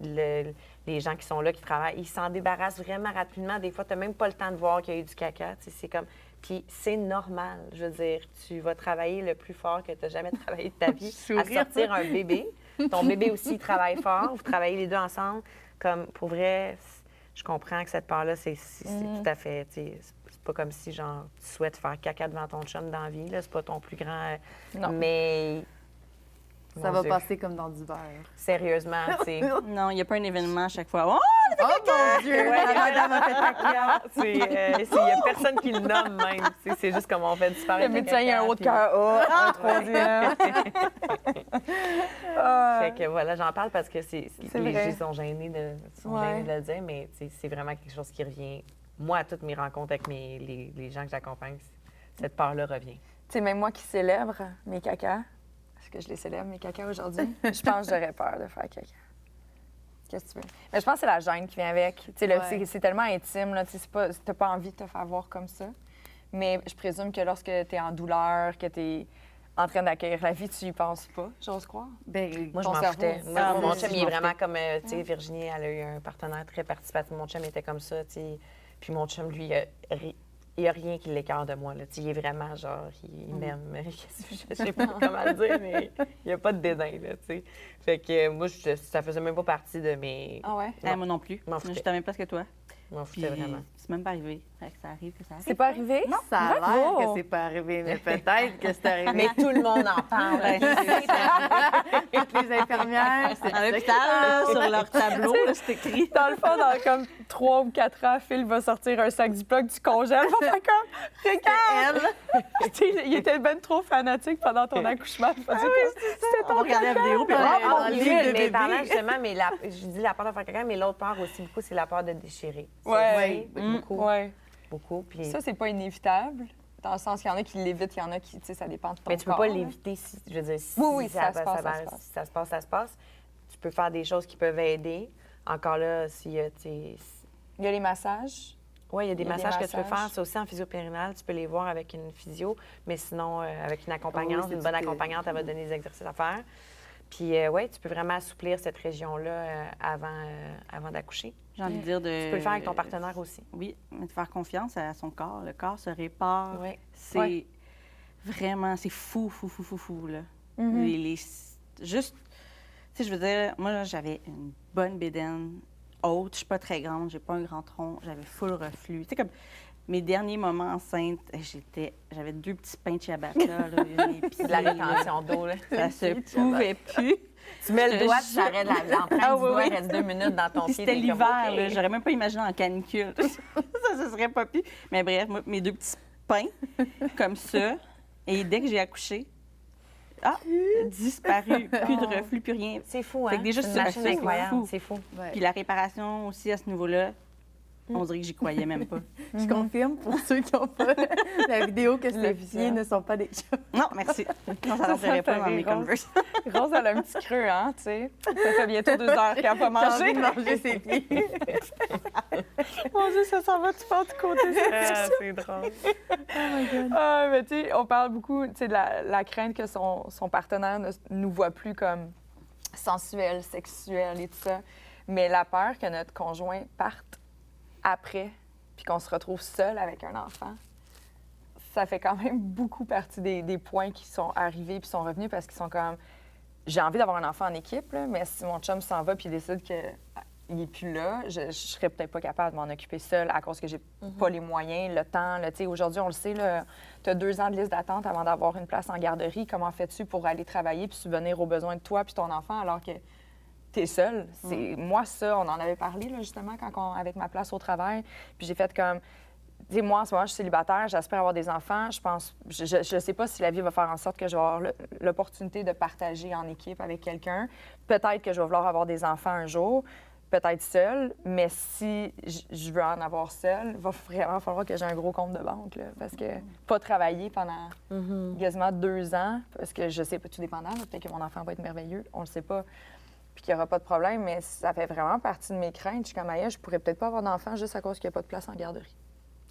les gens qui sont là, qui travaillent, ils s'en débarrassent vraiment rapidement. Des fois, tu n'as même pas le temps de voir qu'il y a eu du caca. Tu sais, c'est comme... Puis c'est normal. Je veux dire, tu vas travailler le plus fort que tu as jamais travaillé de ta vie à sortir un bébé. Ton bébé aussi, il travaille fort. Vous travaillez les deux ensemble. Comme, pour vrai, je comprends que cette part-là, c'est tout à fait... tu sais, c'est pas comme si, genre, tu souhaites faire caca devant ton chum dans la vie. Là. C'est pas ton plus grand... Non. Mais... Ça Mon va Dieu. passer comme dans du beurre. Sérieusement, tu sais. Non, il n'y a pas un événement à chaque fois. Oh! Oh mon Dieu! La madame a fait caca! Il n'y a personne qui le nomme même. C'est juste comme on fait disparaître. Le médecin, il y a un haut de cœur A, un troisième. Fait que voilà, j'en parle parce que C'est les vrai. gens sont gênés de le dire, mais c'est vraiment quelque chose qui revient moi, à toutes mes rencontres avec les gens que j'accompagne, cette part-là revient. Tu sais, même moi qui célèbre mes cacas, est-ce que je les célèbre, mes cacas, aujourd'hui? Je pense que j'aurais peur de faire caca. Qu'est-ce que tu veux? Mais je pense que c'est la gêne qui vient avec. Tu sais, c'est tellement intime, là. Tu sais, t'as pas envie de te faire voir comme ça. Mais je présume que lorsque tu es en douleur, que tu es en train d'accueillir la vie, tu y penses pas, j'ose croire. Ben, Moi, je Ton m'en cerveau, foutais. ça, Mon moi chum, aussi, il je est m'en vraiment comme, tu sais, Virginie, elle a eu un partenaire très participatif. Mon chum était comme ça, tu sais. Puis mon chum, lui, il y a rien qui l'écarte de moi, là. Tu sais, il est vraiment, genre, il m'aime. Je sais pas comment le dire, mais il n'y a pas de dédain, là, tu sais. Fait que moi, ça faisait même pas partie de mes... Ah ouais? Moi non plus. M'en Moi, foutais. j'étais à la même place que toi. Je m'en Puis foutais vraiment. c'est même pas arrivé. Fait que ça arrive que ça arrive. C'est pas arrivé? ça a l'air Bravo! que c'est pas arrivé, mais peut-être que c'est arrivé. Mais tout le monde en parle. Toutes les infirmières, c'est À l'hôpital, sur leur tableau, là, c'est écrit. Dans le fond, dans comme 3 ou 4 ans, Phil va sortir un sac Ziploc du congèle. Va faire comme, regarde! Tu sais, il était ben trop fanatique pendant ton accouchement. Il va dire que c'était On ton va regarder la vidéo, puis Ouais, ah, dans mon le Dieu! livre de Mais bébé. parlant justement, je dis la peur de faire caca, mais l'autre peur aussi beaucoup, c'est la peur de déchirer. Ouais. Beaucoup, Ouais. beaucoup. Puis... Ça, c'est pas inévitable. Dans le sens qu'il y en a qui l'évitent, il y en a qui, tu sais, ça dépend de ton Mais tu peux corps, pas là. l'éviter si, je veux dire, si Oui, ça se passe, si ça se passe, ça se passe. Tu peux faire des choses qui peuvent aider. Encore là, s'il y a, tu sais... Il y a les massages. Oui, il y a des Il y a des massages que tu peux massages. faire. C'est aussi en physio-périnale. Tu peux les voir avec une physio, mais sinon, avec une accompagnante, Oui, c'est une bonne tout, accompagnante, elle va te donner des exercices à faire. Puis, oui, tu peux vraiment assouplir cette région-là avant d'accoucher. J'ai envie de dire de... Tu peux le faire avec ton partenaire aussi. Oui, mais de faire confiance à son corps. Le corps se répare. Oui. C'est Ouais. vraiment, c'est fou, là. Mm-hmm. Juste, tu sais, je veux dire, moi, là, j'avais une bonne bédaine haute. Je suis pas très grande, j'ai pas un grand tronc, j'avais full reflux. Tu sais, comme mes derniers moments enceintes, j'avais 2 petits pains de ciabatta, là, mes pieds, De la là. rétention d'eau, là. Ça se pouvait plus. Tu mets le Je doigt, te tu arrêtes l'empreinte Ah du doigt, oui, oui. reste 2 minutes dans ton Puis pied. c'était t'es comme, l'hiver, OK. là, j'aurais même pas imaginé en canicule. Ça se serait pas pu. Mais bref, moi, mes 2 petits pains, comme ça, et dès que j'ai accouché, disparu, plus de reflux, plus rien. C'est fou, Fait hein? que déjà, c'est une c'est machine fou. incroyable. C'est fou. Ouais. Puis la réparation aussi à ce niveau-là, on dirait que j'y croyais même pas. Je confirme pour ceux qui n'ont pas la vidéo que ces visuel. pieds ne sont pas des choses. Non, merci. Non, ça n'entrerait pas dans mes fait rire, Converse. Rose, elle a un petit creux, hein, tu sais. Ça fait bientôt 2 heures qu'elle n'a pas mangé. manger ses pieds. Mon Dieu, ça s'en va, tu pars du côté. C'est drôle. Ah, mais tu sais, on parle beaucoup, tu sais, de la crainte que son partenaire ne nous voit plus comme sensuel, sexuel et tout ça. Mais la peur que notre conjoint parte après, puis qu'on se retrouve seul avec un enfant, ça fait quand même beaucoup partie des points qui sont arrivés puis sont revenus parce qu'ils sont comme... J'ai envie d'avoir un enfant en équipe, là, mais si mon chum s'en va puis il décide qu'il n'est plus là, je serais peut-être pas capable de m'en occuper seule à cause que j'ai pas les moyens, le temps. Là, tu sais, aujourd'hui, on le sait, tu as 2 ans de liste d'attente avant d'avoir une place en garderie. Comment fais-tu pour aller travailler puis subvenir aux besoins de toi puis ton enfant alors que t'es seule? Moi, ça, on en avait parlé là, justement avec ma place au travail. Puis j'ai fait comme... Tu sais, moi, en ce moment, je suis célibataire, j'espère avoir des enfants. Je sais pas si la vie va faire en sorte que je vais avoir l'opportunité de partager en équipe avec quelqu'un. Peut-être que je vais vouloir avoir des enfants un jour, peut-être seule, mais si je veux en avoir seule, il va vraiment falloir que j'ai un gros compte de banque, là, parce que pas travailler pendant quasiment 2 ans, parce que je sais pas, tout dépendant, là, peut-être que mon enfant va être merveilleux, on le sait pas, puis qu'il n'y aura pas de problème, mais ça fait vraiment partie de mes craintes. Je suis comme, aïe, je pourrais peut-être pas avoir d'enfant juste à cause qu'il n'y a pas de place en garderie.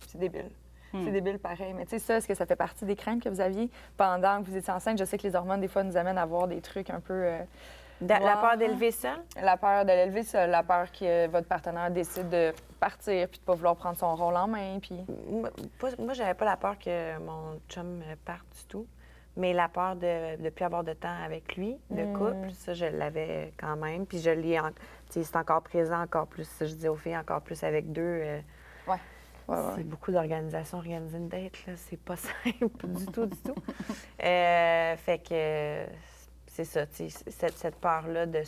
C'est débile. C'est débile pareil. Mais tu sais, ça, est-ce que ça fait partie des craintes que vous aviez pendant que vous étiez enceinte? Je sais que les hormones, des fois, nous amènent à voir des trucs un peu... La peur d'élever seul? La peur de l'élever seul, la peur que votre partenaire décide de partir puis de pas vouloir prendre son rôle en main, puis... Moi, j'avais pas la peur que mon chum parte du tout, mais la peur de ne plus avoir de temps avec lui, de couple, ça, je l'avais quand même. Puis je l'ai... C'est encore présent, encore plus, je dis aux filles, encore plus avec 2. C'est beaucoup d'organisations, organiser une date, là, c'est pas simple du tout, du tout. Fait que c'est ça, tu sais, cette peur-là de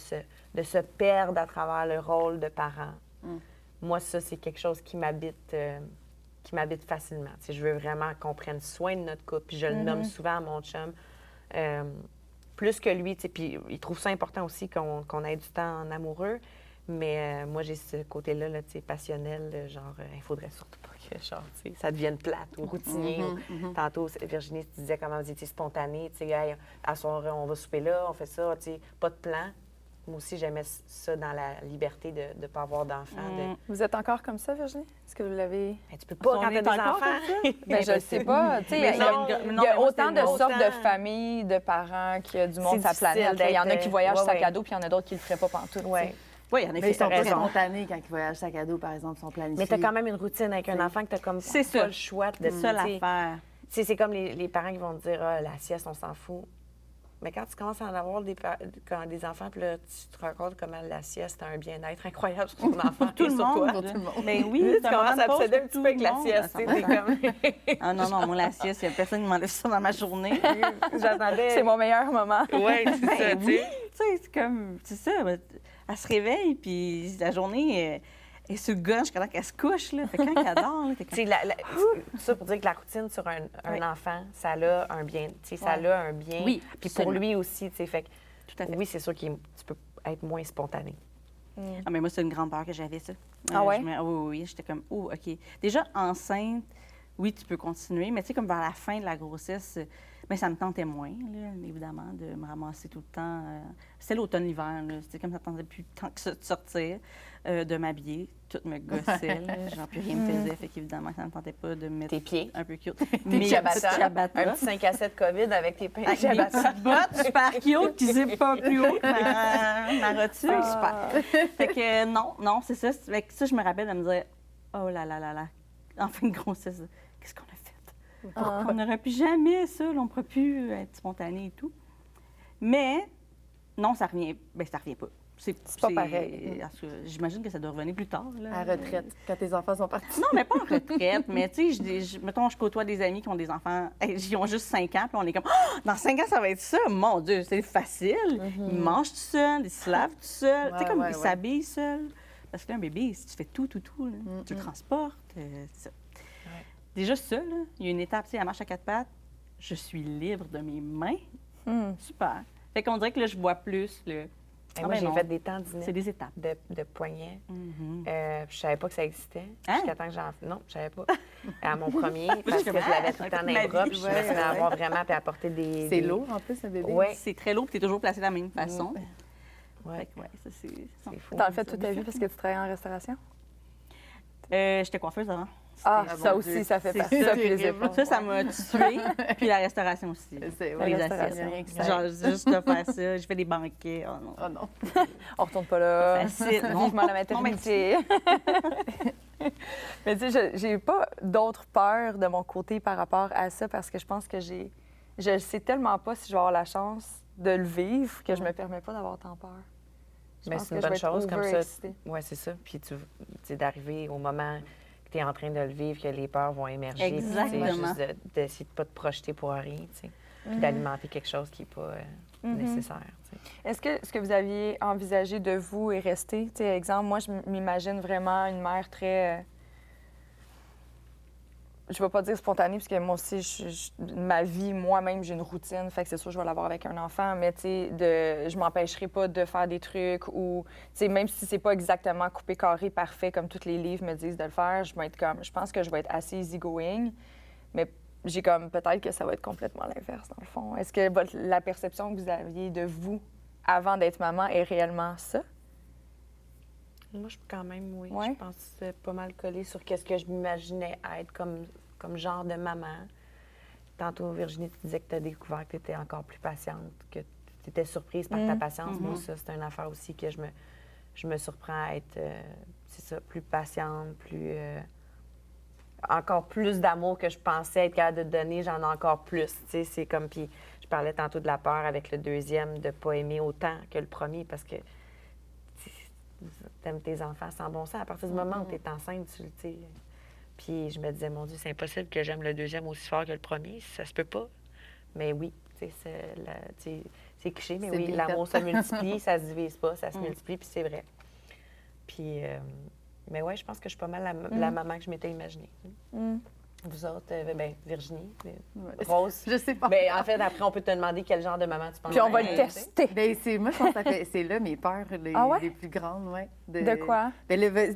se perdre à travers le rôle de parent. Moi, ça, c'est quelque chose qui m'habite facilement. Tu sais, je veux vraiment qu'on prenne soin de notre couple, puis je le nomme souvent à mon chum. Plus que lui, tu sais, puis il trouve ça important aussi qu'on ait du temps en amoureux, Mais moi, j'ai ce côté-là, là, tu sais, passionnel, genre, il faudrait surtout pas que genre, tu sais, ça devienne plate ou routinier. Tantôt, Virginie, tu disais comment vous étiez spontané, tu sais, hey, à soir, on va souper là, on fait ça, tu sais, pas de plan. Moi aussi, j'aimais ça dans la liberté de ne pas avoir d'enfants. Vous êtes encore comme ça, Virginie? Est-ce que vous l'avez... Ben, tu peux pas quand t'as des enfants. Ben, je sais pas. Tu sais, il y a autant de sortes de familles, de parents qu'il y a du monde sur la planète. Il y en a qui voyagent sac à dos, puis il y en a d'autres qui le feraient pas pantoute. Oui, en Mais effet, ils sont t'as pas raison. spontanés quand ils voyagent sac à dos, par exemple, ils sont planifiés. Mais tu as quand même une routine avec un enfant que tu as comme C'est pas ça. le choix de C'est ça tu sais. l'affaire. Tu sais, c'est comme les parents qui vont te dire ah, la sieste, on s'en fout. Mais quand tu commences à en avoir des enfants, puis là, tu te rends compte comment la sieste a un bien-être incroyable sur ton enfant Tout et le sur monde. toi. Pour tout le monde. Mais oui, Tu c'est un commences moment à de pause obséder un pour petit tout peu avec le la monde, sieste. à Tu sais, t'es 100%. comme... Ah non, moi, la sieste, il n'y a personne qui m'enlève ça dans ma journée. J'attendais... C'est mon meilleur moment. Oui, c'est ça, tu sais. Tu sais, c'est comme, c'est ça, elle se réveille, puis la journée est sur le gun jusqu'à temps qu'elle se couche, là. Fait que quand elle dort, là, t'es Tu comme... sais, ça pour dire que la routine sur un enfant, ça a un bien. Tu sais, ça a un bien. Oui, Puis pour absolument. lui aussi, tu sais, fait que Tout à fait. oui, c'est sûr que tu peux être moins spontané. Ah, mais moi, c'est une grande peur que j'avais, ça. Ah ouais? Oui, j'étais comme, oh, OK. Déjà, enceinte, oui, tu peux continuer, mais tu sais, comme vers la fin de la grossesse, mais ça me tentait moins, là, évidemment, de me ramasser tout le temps. C'était l'automne-l'hiver, là. C'était comme ça ne tentait plus tant que ça de sortir, de m'habiller. Tout me gossait, là. Genre, plus rien me faisait. Fait qu'évidemment, ça ne me tentait pas de me mettre Tes pieds. un peu cute. Tes Mes ciabattas. petites ciabattas. Un petit 5 à 7 COVID avec tes Avec mes ciabattas. petites bottes super cute qui zippent pas plus haut que ma rotule. Super. Fait que non, c'est ça. Fait que ça, je me rappelle de me dire, oh là là là là, en fin de grossesse, qu'est-ce qu'on a fait? On n'aurait plus jamais ça, là, on ne pourrait plus être spontané et tout. Mais non, ça revient. Bien, ça revient pas. C'est pas pareil. J'imagine que ça doit revenir plus tard. Là. À la retraite, quand tes enfants sont partis. Non, mais pas en retraite. Mais tu sais, mettons, je côtoie des amis qui ont des enfants, ils ont juste 5 ans, puis on est comme, oh, dans 5 ans, ça va être ça. Mon Dieu, c'est facile. Ils mangent tout seuls, ils se lavent tout seuls. Tu sais, comme ils s'habillent seuls. Parce que là, un bébé, si tu fais tout, là, tu le transportes, c'est ça. Déjà, ça, là, il y a une étape, tu sais, la marche à 4 pattes, je suis libre de mes mains. Super. Fait qu'on dirait que là, je vois plus le. Moi, j'ai fait des tendinites. C'est des étapes. De poignets. Je savais pas que ça existait. Hein? Jusqu'à temps que j'en... Non, je savais pas. À mon premier, parce que je l'avais tout le temps dans les bras, puis je me suis mis à avoir vraiment, puis à porter des... C'est lourd, en plus, un bébé. Oui. C'est très lourd, puis tu es toujours placé de la même façon. Ouais. Fait que, ouais, ça, c'est fou. T'en le fais toute ta vie parce que tu travailles en restauration? J'étais coiffeuse avant. Ah, Ah, ça mon aussi, Dieu. ça fait C'est partie ça, de les épaules. Ça m'a tuée. Puis la restauration aussi. C'est Les restauration. assiettes. Genre, juste de faire ça. Je fais des banquets. Oh non. Oh non. On retourne pas là. Facile. Non. Vivement la maternité. Mais tu sais, j'ai pas d'autres peurs de mon côté par rapport à ça parce que je pense que je sais tellement pas si je vais avoir la chance de le vivre que je me permets pas d'avoir tant peur. Je Mais pense c'est que une je bonne vais être chose comme ça. overexcitée. Oui, c'est ça. Puis tu sais, d'arriver au moment que tu es en train de le vivre, que les peurs vont émerger. puis, tu sais, Exactement. juste d'essayer de ne pas te projeter pour rien, tu sais. Puis d'alimenter quelque chose qui n'est pas nécessaire, tu sais. Est-ce que ce que vous aviez envisagé de vous est resté? Tu sais, exemple, moi, je m'imagine vraiment une mère très... je vais pas dire spontanée, parce que moi aussi, ma vie, moi-même, j'ai une routine, fait que c'est sûr que je vais l'avoir avec un enfant, mais tu sais, je m'empêcherai pas de faire des trucs ou, tu sais, même si c'est pas exactement coupé carré parfait comme tous les livres me disent de le faire, je pense que je vais être assez easygoing, mais j'ai comme peut-être que ça va être complètement l'inverse, dans le fond. Est-ce que la perception que vous aviez de vous avant d'être maman est réellement ça? Moi, quand même, oui. Ouais. Je pense que c'est pas mal collé sur qu'est-ce que je m'imaginais être comme genre de maman. Tantôt, Virginie, tu disais que tu as découvert que tu étais encore plus patiente, que tu étais surprise par ta patience. Moi, ça, c'est une affaire aussi que je me surprends à être, c'est ça, plus patiente, encore plus d'amour que je pensais être capable de donner, j'en ai encore plus. Tu sais, c'est comme, puis je parlais tantôt de la peur avec le deuxième, de ne pas aimer autant que le premier, parce que t'aimes tes enfants sans bon sens. À partir du moment où tu es enceinte, tu le sais. Puis je me disais, mon Dieu, c'est impossible que j'aime le deuxième aussi fort que le premier. Ça se peut pas. Mais oui, tu sais, c'est cliché, mais C'est oui, bien l'amour fait. se multiplie, ça se divise pas, ça se multiplie, puis c'est vrai. Puis, mais ouais, je pense que je suis pas mal la maman que je m'étais imaginée. Vous autres, Virginie, Ouais. Rose. Je sais pas. En fait, après, on peut te demander quel genre de maman tu penses. Puis on va le être. tester. Moi, je pense que c'est là mes peurs Ah ouais? les plus grandes, ouais. De quoi?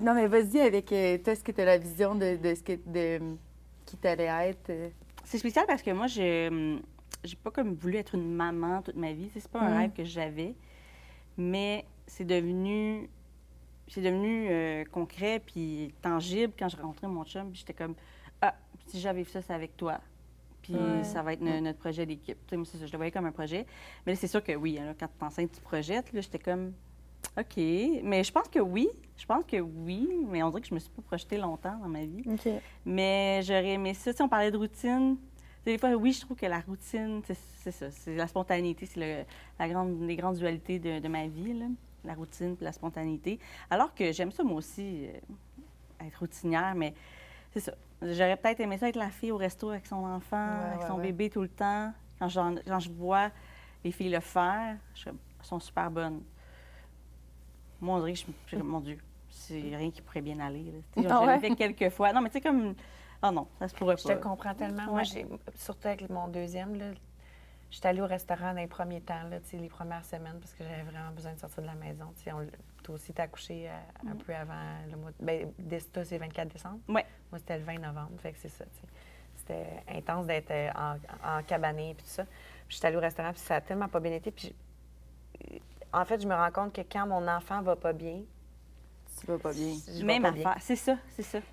Non, mais vas-y avec toi, est-ce que tu as la vision de qui t'allait être? C'est spécial parce que moi, j'ai pas comme voulu être une maman toute ma vie. C'est pas un rêve que j'avais, mais c'est devenu concret puis tangible quand j'ai rencontré mon chum. Puis j'étais comme, si j'avais fait ça, c'est avec toi. Puis ça va être notre projet d'équipe. Tu sais, moi, c'est ça, je le voyais comme un projet. Mais là, c'est sûr que oui, là, quand tu es enceinte, tu projettes. Là, j'étais comme, OK. Mais je pense que oui. Mais on dirait que je me suis pas projetée longtemps dans ma vie. OK. Mais j'aurais aimé ça. Tu sais, on parlait de routine. Des fois, oui, je trouve que la routine, c'est ça. C'est la spontanéité. C'est les grandes dualités de ma vie, là. La routine puis la spontanéité. Alors que j'aime ça, moi aussi, être routinière, mais c'est ça. J'aurais peut-être aimé ça être la fille au resto avec son enfant, avec son bébé tout le temps. Quand je vois les filles le faire, elles sont super bonnes. Moi, on dirait que je suis mon Dieu, c'est rien qui pourrait bien aller. Je l'ai fait quelques fois. Non, mais tu sais, comme... Ah non, ça se pourrait pas. Je te comprends tellement. Moi, surtout avec mon deuxième, là, j'étais allée au restaurant dans les premiers temps, là, les premières semaines, parce que j'avais vraiment besoin de sortir de la maison. Toi aussi, t'as accouché un peu avant le mois... toi, c'est le 24 décembre? Oui. Moi, c'était le 20 novembre, fait que c'est ça, C'était intense d'être en cabané et tout ça. Puis j'étais allée au restaurant, puis ça a tellement pas bien été. Puis en fait, je me rends compte que quand mon enfant va pas bien... Tu vas pas bien. Même affaire. C'est ça.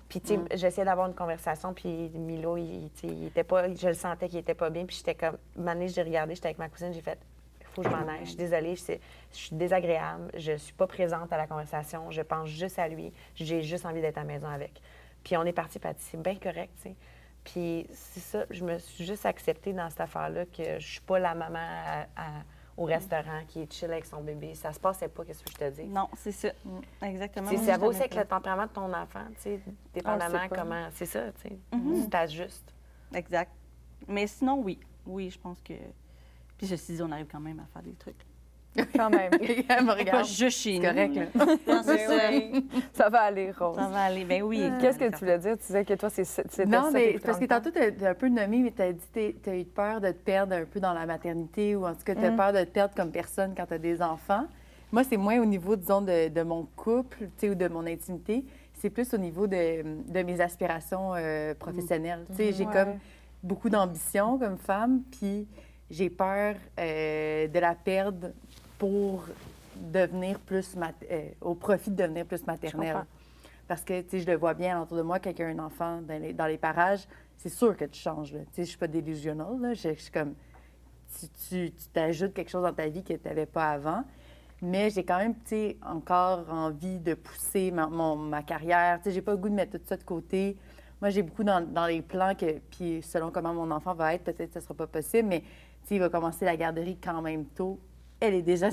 Puis, tu sais, j'essayais d'avoir une conversation, puis Milo, il était pas... Je le sentais qu'il était pas bien, puis j'étais comme... Un moment donné, j'ai regardé, j'étais avec ma cousine, j'ai fait... Faut que je m'en aille. Je suis désolée, je suis désagréable, je suis pas présente à la conversation, je pense juste à lui, j'ai juste envie d'être à la maison avec. Puis on est parti, puis c'est bien correct, tu sais. Puis c'est ça, je me suis juste acceptée dans cette affaire-là que je suis pas la maman au restaurant qui est chill avec son bébé. Ça se passait pas, qu'est-ce que je te dis? Non, c'est ça. Exactement. Ça va aussi avec le tempérament de ton enfant, tu sais, dépendamment pas. comment... C'est ça, tu sais, tu t'ajustes. Exact. Mais sinon, oui. Oui, je pense que... Puis ceci dit, on arrive quand même à faire des trucs. Quand même. Elle me Pas regarde. juste chez nous. C'est correct, là. Non, c'est ça. Ça va aller, Rose. Ça va aller. Ben oui. Qu'est-ce que tu voulais dire? Tu disais que toi, c'était Non, ça, mais tes parce que 30 ans. tantôt, tu as un peu nommé, mais tu as dit que tu as eu peur de te perdre un peu dans la maternité ou en tout cas, tu as peur de te perdre comme personne quand tu as des enfants. Moi, c'est moins au niveau, disons, de mon couple, tu sais, ou de mon intimité. C'est plus au niveau de mes aspirations professionnelles. Tu sais, j'ai comme beaucoup d'ambition comme femme, puis j'ai peur de la perdre pour devenir plus... au profit de devenir plus maternelle. comprends. Parce que, tu sais, je le vois bien autour de moi, quand il y a un enfant dans les parages, c'est sûr que tu changes, là. Tu sais, je suis pas délusionnelle, là. Je suis comme... Tu t'ajoutes quelque chose dans ta vie que tu n'avais pas avant. Mais j'ai quand même, tu sais, encore envie de pousser ma carrière. Tu sais, j'ai pas le goût de mettre tout ça de côté. Moi, j'ai beaucoup dans les plans que... Puis selon comment mon enfant va être, peut-être que ça sera pas possible, mais, tu sais, il va commencer la garderie quand même tôt. Elle est déjà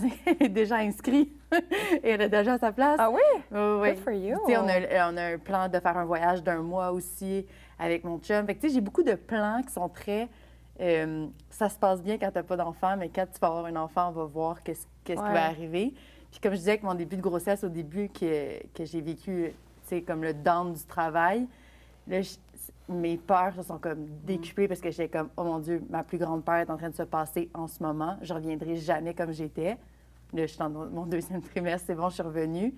inscrite. Et elle a déjà sa place. Ah oui? Oui. Good for you. Tu sais, on a un plan de faire un voyage d'1 mois aussi avec mon chum. Fait que, tu sais, j'ai beaucoup de plans qui sont très... ça se passe bien quand tu n'as pas d'enfant, mais quand tu vas avoir un enfant, on va voir qu'est-ce qui va arriver. Puis comme je disais, avec mon début de grossesse, au début, que j'ai vécu, tu sais, comme le down du travail, là, mes peurs se sont comme décuplées parce que j'étais comme, oh mon Dieu, ma plus grande peur est en train de se passer en ce moment. Je reviendrai jamais comme j'étais. Là, je suis dans mon 2e trimestre, c'est bon, je suis revenue.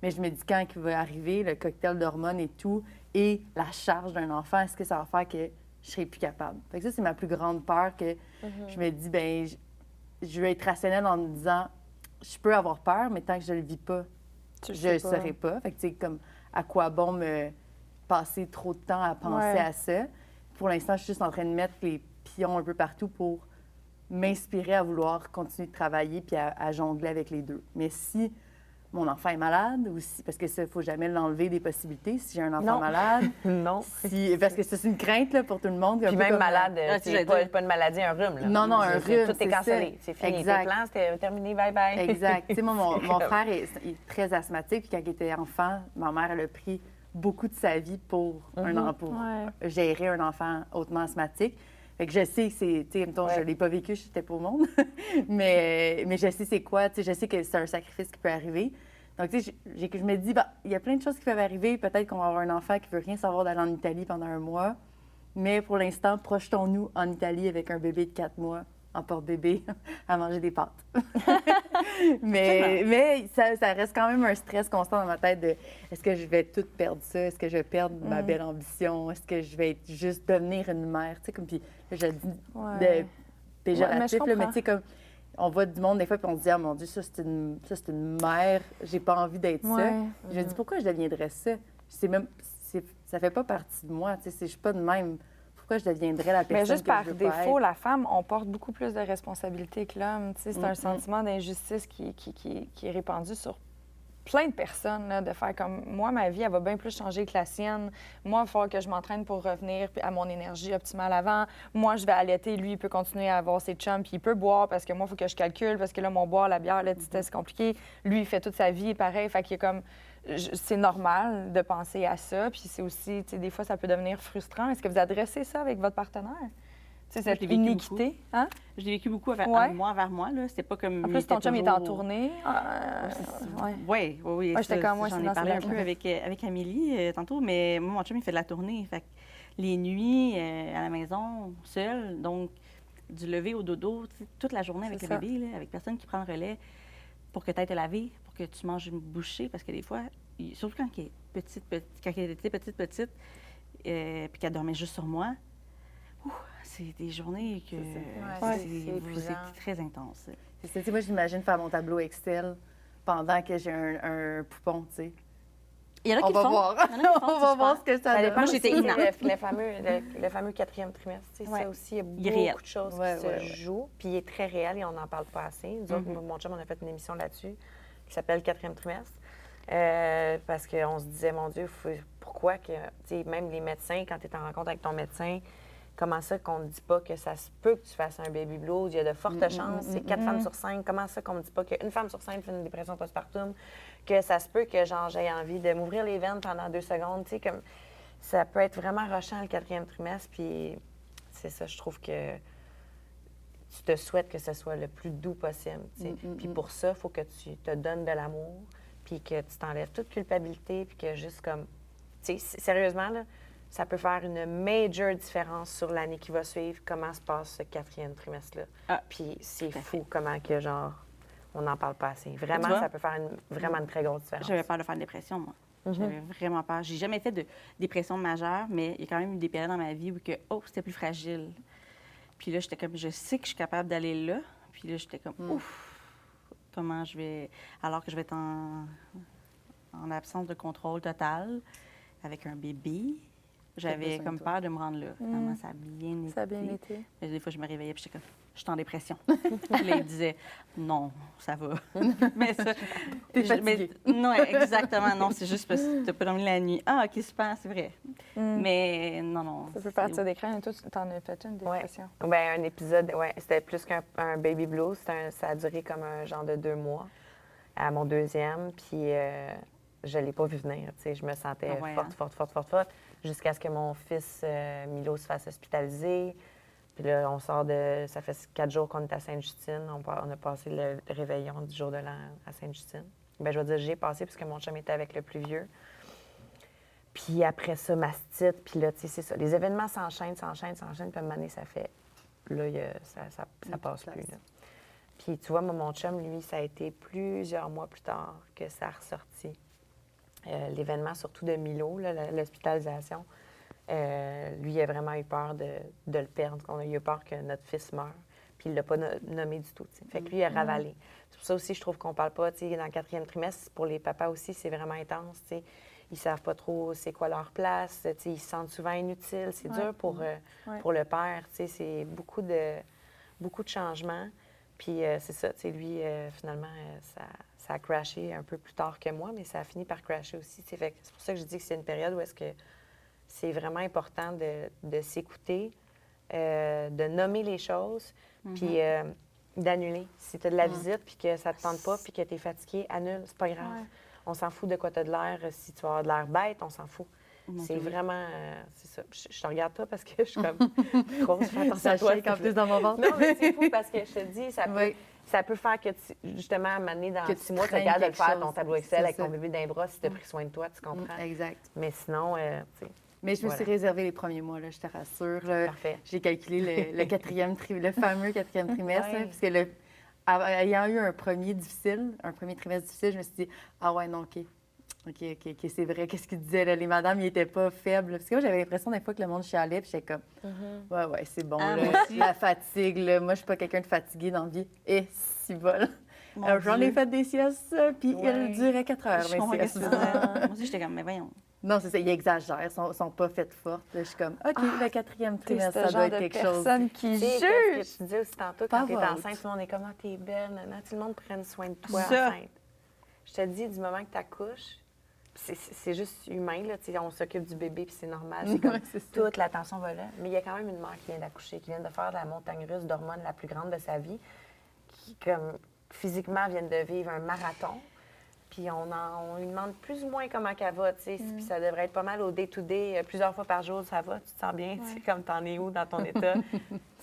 Mais je me dis, quand il va arriver, le cocktail d'hormones et tout, et la charge d'un enfant, est-ce que ça va faire que je serai plus capable? Fait que ça, c'est ma plus grande peur que je me dis, bien, je veux être rationnelle en me disant, je peux avoir peur, mais tant que je le vis pas, je ne saurais pas. Fait que, tu sais, comme, à quoi bon me passer trop de temps à penser à ça? Pour l'instant, je suis juste en train de mettre les pions un peu partout pour m'inspirer à vouloir continuer de travailler puis à jongler avec les deux. Mais si mon enfant est malade ou si, parce que ça, il ne faut jamais l'enlever des possibilités, si j'ai un enfant malade. Non. Parce que c'est une crainte là, pour tout le monde. Puis même malade, c'est j'allais pas une maladie, un rhume. Là. Non, un rhume. Tout est cancellé. C'est fini. Exact. Tes plans, c'était terminé. Bye-bye. Exact. Tu sais, moi, mon frère est très asthmatique. Puis quand il était enfant, ma mère, elle a pris beaucoup de sa vie pour gérer un enfant hautement asthmatique. Fait que je sais que c'est, tu sais, mettons, je ne l'ai pas vécu, j'étais pas au monde, mais je sais c'est quoi, tu sais, je sais que c'est un sacrifice qui peut arriver. Donc, tu sais, je me dis, il y a plein de choses qui peuvent arriver. Peut-être qu'on va avoir un enfant qui veut rien savoir d'aller en Italie pendant 1 mois. Mais pour l'instant, projetons-nous en Italie avec un bébé de 4 mois en porte-bébé à manger des pâtes. mais ça reste quand même un stress constant dans ma tête de est-ce que je vais tout perdre ça? Est-ce que je vais perdre ma belle ambition? Est-ce que je vais juste devenir une mère? Tu sais, comme puis je le dis de péjoratif, Ouais, mais tu sais, comme on voit du monde des fois puis on se dit ah mon Dieu, ça c'est une mère, j'ai pas envie d'être ça. Je me dis pourquoi je deviendrais ça? Ça fait pas partie de moi, tu sais, je suis pas de même. Pourquoi je deviendrais la personne Mais juste que par je veux pas défaut, être? la femme, on porte beaucoup plus de responsabilités que l'homme. Tu sais, c'est un sentiment d'injustice qui est répandu sur plein de personnes, là, de faire comme moi, ma vie, elle va bien plus changer que la sienne. Moi, il va falloir que je m'entraîne pour revenir à mon énergie optimale avant. Moi, je vais allaiter, lui, il peut continuer à avoir ses chums, puis il peut boire parce que moi, il faut que je calcule, parce que là, mon boire, la bière, là, c'est compliqué. Lui, il fait toute sa vie pareil. Fait qu'il y a comme. C'est normal de penser à ça, puis c'est aussi, tu sais, des fois, ça peut devenir frustrant. Est-ce que vous adressez ça avec votre partenaire? Tu sais, cette je l'ai vécu iniquité, hein? Je l'ai vécu beaucoup avec Ouais. moi envers moi. Là. C'était pas comme. En plus, ton chum, il était en tournée. Oui. Ouais, j'étais comme moi, j'en c'est ai dans parlé ce un peu là-dedans. avec Amélie tantôt, mais moi, mon chum, il fait de la tournée. Fait que les nuits à la maison, seul, donc du lever au dodo, tu sais, toute la journée avec C'est le ça. bébé, là, avec personne qui prend le relais pour que tu ailles te laver, pour que tu manges une bouchée, parce que des fois, surtout quand il est quand il était petite, puis qu'elle dormait juste sur moi, c'est des journées que c'est épuisant. c'est très intense. C'est ça, tu sais, moi, j'imagine faire mon tableau Excel pendant que j'ai un poupon, tu sais. Il y en a On qui va le font. voir. Il y en a qui le font, On va c'est voir super. ce que ça Ça donne. dépend Moi, j'étais aussi, inapte. le fameux 4e trimestre. Tu sais, Ouais. Ça aussi, il Il est y a réel. beaucoup de choses Ouais, qui se jouent. Puis il est très réel et on n'en parle pas assez. Nous autres, mon chum, on a fait une émission là-dessus qui s'appelle 4e trimestre. Parce qu'on se disait, mon Dieu, pourquoi que, tu sais, même les médecins, quand tu es en rencontre avec ton médecin, comment ça qu'on ne dit pas que ça se peut que tu fasses un baby blues? Il y a de fortes chances. C'est 4 femmes sur 5. Comment ça qu'on ne dit pas qu'une femme sur 5 fait une dépression postpartum? Que ça se peut que genre, j'ai envie de m'ouvrir les veines pendant 2 secondes. Tu sais, comme ça peut être vraiment rushant le 4e trimestre. Puis c'est ça, je trouve que tu te souhaites que ce soit le plus doux possible. Tu sais. Puis pour ça, il faut que tu te donnes de l'amour, puis que tu t'enlèves toute culpabilité, puis que juste comme... Tu sais, sérieusement, là, ça peut faire une major différence sur l'année qui va suivre, comment se passe ce 4e trimestre-là. Ah, Puis c'est tout à fou comment que, genre, on n'en parle pas assez. Vraiment, Tu vois? ça peut faire vraiment une très grosse différence. J'avais peur de faire une dépression, moi. J'avais vraiment peur. J'ai jamais fait de dépression majeure, mais il y a quand même eu des périodes dans ma vie où c'était plus fragile. Puis là, j'étais comme, je sais que je suis capable d'aller là. Puis là, j'étais comme, ouf, comment je vais... Alors que je vais être en absence de contrôle total avec un bébé. J'avais besoin de comme toi. peur de me rendre là. Finalement, ça a bien été. Ça a bien été. Mais des fois, je me réveillais puis j'étais comme, je suis en dépression. Puis là, il disait, non, ça va. Mais ça. T'es fatiguée. Non, exactement. Non, c'est juste parce que tu n'as pas dormi la nuit. Ah, OK, super, c'est vrai. Mais non. Ça peut partir des craintes. Toi, tu t'en as fait une dépression. Bien, un épisode, c'était plus qu'un baby blues. Ça a duré comme un genre de 2 mois à mon 2e. Puis je ne l'ai pas vu venir. Tu sais, je me sentais forte, jusqu'à ce que mon fils Milo se fasse hospitaliser. Puis là, on sort de... Ça fait 4 jours qu'on est à Sainte-Justine. On a passé le réveillon du jour de l'an à Sainte-Justine. Bien, je vais dire, j'ai passé puisque mon chum était avec le plus vieux. Puis après ça, mastite. Puis là, tu sais, c'est ça. Les événements s'enchaînent. Puis à un moment donné, ça fait... Là, ça passe plus, là. Puis tu vois, moi, mon chum, lui, ça a été plusieurs mois plus tard que ça a ressorti. L'événement, surtout de Milo, là, l'hospitalisation, lui, il a vraiment eu peur de le perdre. On a eu peur que notre fils meure. Puis il ne l'a pas nommé du tout. T'sais. Fait que lui, il a ravalé. C'est pour ça aussi, je trouve qu'on ne parle pas. Dans le 4e trimestre, pour les papas aussi, c'est vraiment intense. T'sais. Ils ne savent pas trop c'est quoi leur place. Ils se sentent souvent inutiles. C'est dur pour le père. C'est beaucoup de changements. Puis c'est ça, lui, finalement, ça a crashé un peu plus tard que moi, mais ça a fini par crasher aussi. Fait que c'est pour ça que je dis que c'est une période où est-ce que c'est vraiment important de s'écouter, de nommer les choses, puis d'annuler. Si tu as de la visite, puis que ça te tente pas, puis que tu es fatigué, annule, c'est pas grave. On s'en fout de quoi tu as de l'air. Si tu vas avoir de l'air bête, on s'en fout. C'est vraiment... c'est ça. Je te regarde pas parce que je suis comme grosse, fais attention à toi. Ça shake en plus dans mon ventre. Non, mais c'est fou parce que je te dis, Oui. ça peut faire que, justement, à un moment donné, dans Que tu 6 mois, tu craignes regardes de le quelque faire, chose. ton tableau Excel C'est avec ça. ton bébé d'un bras si tu as pris soin de toi, tu comprends? Exact. Mais sinon, tu sais, Mais je me suis Voilà. réservé les premiers mois, là, je te rassure. Là. Parfait. J'ai calculé le le fameux quatrième trimestre, Ouais. là, parce que ayant eu un premier trimestre difficile, je me suis dit, ah ouais, non, OK, c'est vrai, qu'est-ce qu'ils disaient, là, les madames, ils n'étaient pas faibles. Parce que moi, j'avais l'impression des fois que le monde chialait, puis j'étais comme, ouais, c'est bon, Ah, là, moi aussi. la fatigue, là, moi, je suis pas quelqu'un de fatigué dans la vie. Et si vol. Mon Alors, j'en ai Dieu. fait des siestes, puis Ouais. ils duraient 4 heures. Je mes comprends siestes. ce que tu veux dire. Moi aussi, j'étais comme, mais voyons. Non, c'est ça, ils exagèrent, ils sont pas faites fortes. Là, je suis comme, OK, le quatrième T'es trimestre, ce ça doit genre être de quelque chose. personne qui Tu sais, juge. qu'est-ce que tu disais aussi tantôt, Pas quand t'es votre. enceinte, tout le monde est comme, ah, t'es belle, nana, tout le monde prenne soin de toi Ça. enceinte. Je te dis, du moment que t'accouches, c'est juste humain, là, tu sais, on s'occupe du bébé, puis c'est normal, c'est comme Ouais, c'est ça. toute l'attention va là. Mais il y a quand même une mère qui vient d'accoucher, qui vient de faire la montagne russe d'hormones la plus grande de sa vie, qui, comme, physiquement, vient de vivre un marathon. Puis on lui demande plus ou moins comment qu'elle va, tu sais. Puis ça devrait être pas mal au day-to-day, plusieurs fois par jour, ça va, tu te sens bien, tu sais, comme t'en es où dans ton état.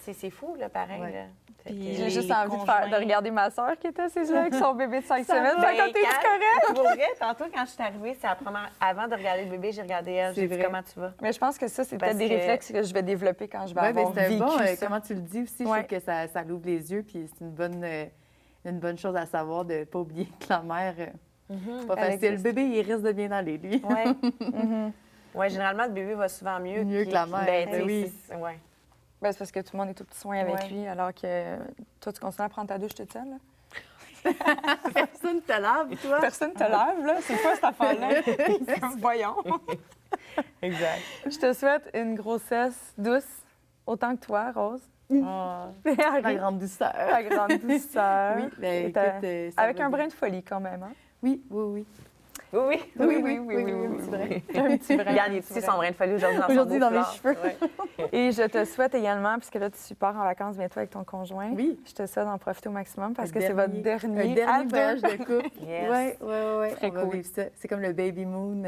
C'est fou, là, pareil, Ouais. là. Fait Puis que- J'ai les juste envie conjoints. de regarder ma sœur qui était assise là avec son bébé de 5 Ça semaines. va. Fait que t'es Ben, correct. Pour vrai, tantôt, quand je suis arrivée, c'est la première... Avant de regarder le bébé, j'ai regardé elle. C'est J'ai dit, vrai. comment tu vas? Mais je pense que ça, c'est Parce peut-être des que- réflexes que je vais développer quand je vais Oui, mais avoir c'est un vécu bon, ça. comment tu le dis aussi, je Ouais. trouve que ça l'ouvre les yeux, puis c'est une bonne chose à savoir de ne pas oublier que la mère, c'est pas Elle facile. Le existe. bébé, il risque de bien aller, lui. Oui. Oui, généralement, le bébé va souvent mieux. Mieux que la mère, Ben, ben oui. Ouais. Ben, c'est parce que tout le monde est au petit soin avec Ouais. lui, alors que toi, tu continues à prendre ta douche toute seule. Là. Personne te lave, toi. Personne te lave, là. C'est quoi cette affaire-là? Comme, voyons. Exact. Je te souhaite une grossesse douce, autant que toi, Rose. La grande douceur. Ta grande douceur. Oui, ben, Et ta- écoute, ça Avec va un bien. brin de folie, quand même. Hein? Oui, oui, oui. Oui, un petit brin. Un petit brin. Regarde, il est ici son brin de folie aujourd'hui dans son Aujourd'hui, beau dans mes foulard. cheveux. Ouais. Et je te souhaite également, puisque là, tu pars en vacances bientôt avec ton conjoint, Oui. je te souhaite d'en profiter au maximum parce Un que c'est votre un dernier dernier à deux. voyage de couple. Yes. Oui, oui. Très On va cool. vivre ça. C'est comme le baby moon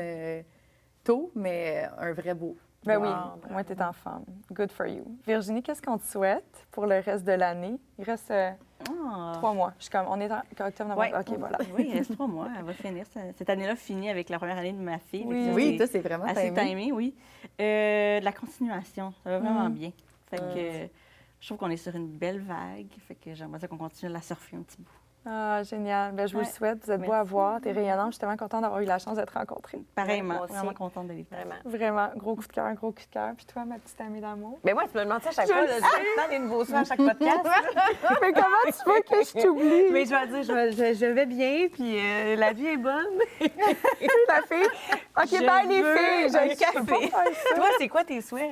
tôt, mais un vrai beau. Ben Wow, oui, bravo. moi, t'es en femme. Good for you. Virginie, qu'est-ce qu'on te souhaite pour le reste de l'année? Il reste Ah. 3 mois. Je suis comme, on est en octobre, novembre. Ouais. OK, voilà. Oui, il reste 3 mois. Elle va finir. Cette année-là finit avec la première année de ma fille. Oui. Fait que Oui, ça, c'est vraiment assez timé. timé, oui. De la continuation, ça va vraiment bien. Fait que je trouve qu'on est sur une belle vague. Fait que j'aimerais ça qu'on continue à la surfer un petit bout. Ah, génial. Ben, je vous le Ouais. souhaite. Vous êtes beau à Merci. voir. T'es rayonnante. Je suis tellement contente d'avoir eu la chance d'être rencontrée. Pareillement, moi aussi. vraiment contente de les faire. Vraiment. Vraiment, gros coup de cœur, gros coup de cœur. Puis toi, ma petite amie d'amour? Ben moi, tu me demandes ça à chaque Je fois. le Là, sais. je vais des nouveaux soins à chaque podcast. Mais comment tu veux que je t'oublie? Mais je vais dire, je vais bien, puis la vie est bonne. la fille. OK, Je bye les veux filles. un Je café. peux pas faire ça. Toi, c'est quoi tes souhaits?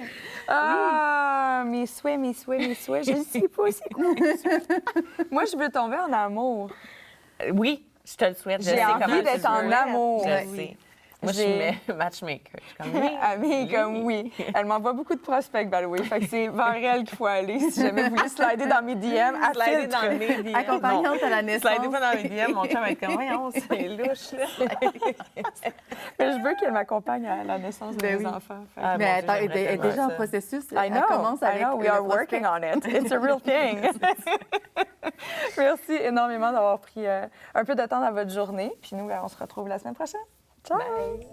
Ah, mes souhaits. Je ne sais pas c'est quoi. mes souhaits. Moi, je veux tomber en amour. Oui, je te le souhaite. Je J'ai sais envie comment tu d'être le en veux. amour. Je Ouais. le sais. Moi, je J'ai- suis matchmaker. Je suis comme, oui. Amie, comme oui. Elle m'envoie beaucoup de prospects, by the way. Fait que c'est vers elle qu'il faut aller. Si jamais vous voulez slider dans mes DM, à Slider filtre. dans mes DM. Accompagnante à la Non. naissance. Slider pas dans mes DM, mon chum va être comme, voyons, c'est louche, là. Mais je veux qu'elle m'accompagne à la naissance de Ben mes oui. enfants. Fait que- Ah, Mais mon Dieu, attends, elle j'aimerais est tellement déjà en ça. processus. I Elle know, commence avec we le are prospect. working on it. It's a real thing. Merci énormément d'avoir pris un peu de temps dans votre journée. Puis nous, ben, on se retrouve la semaine prochaine. Ciao! Bye.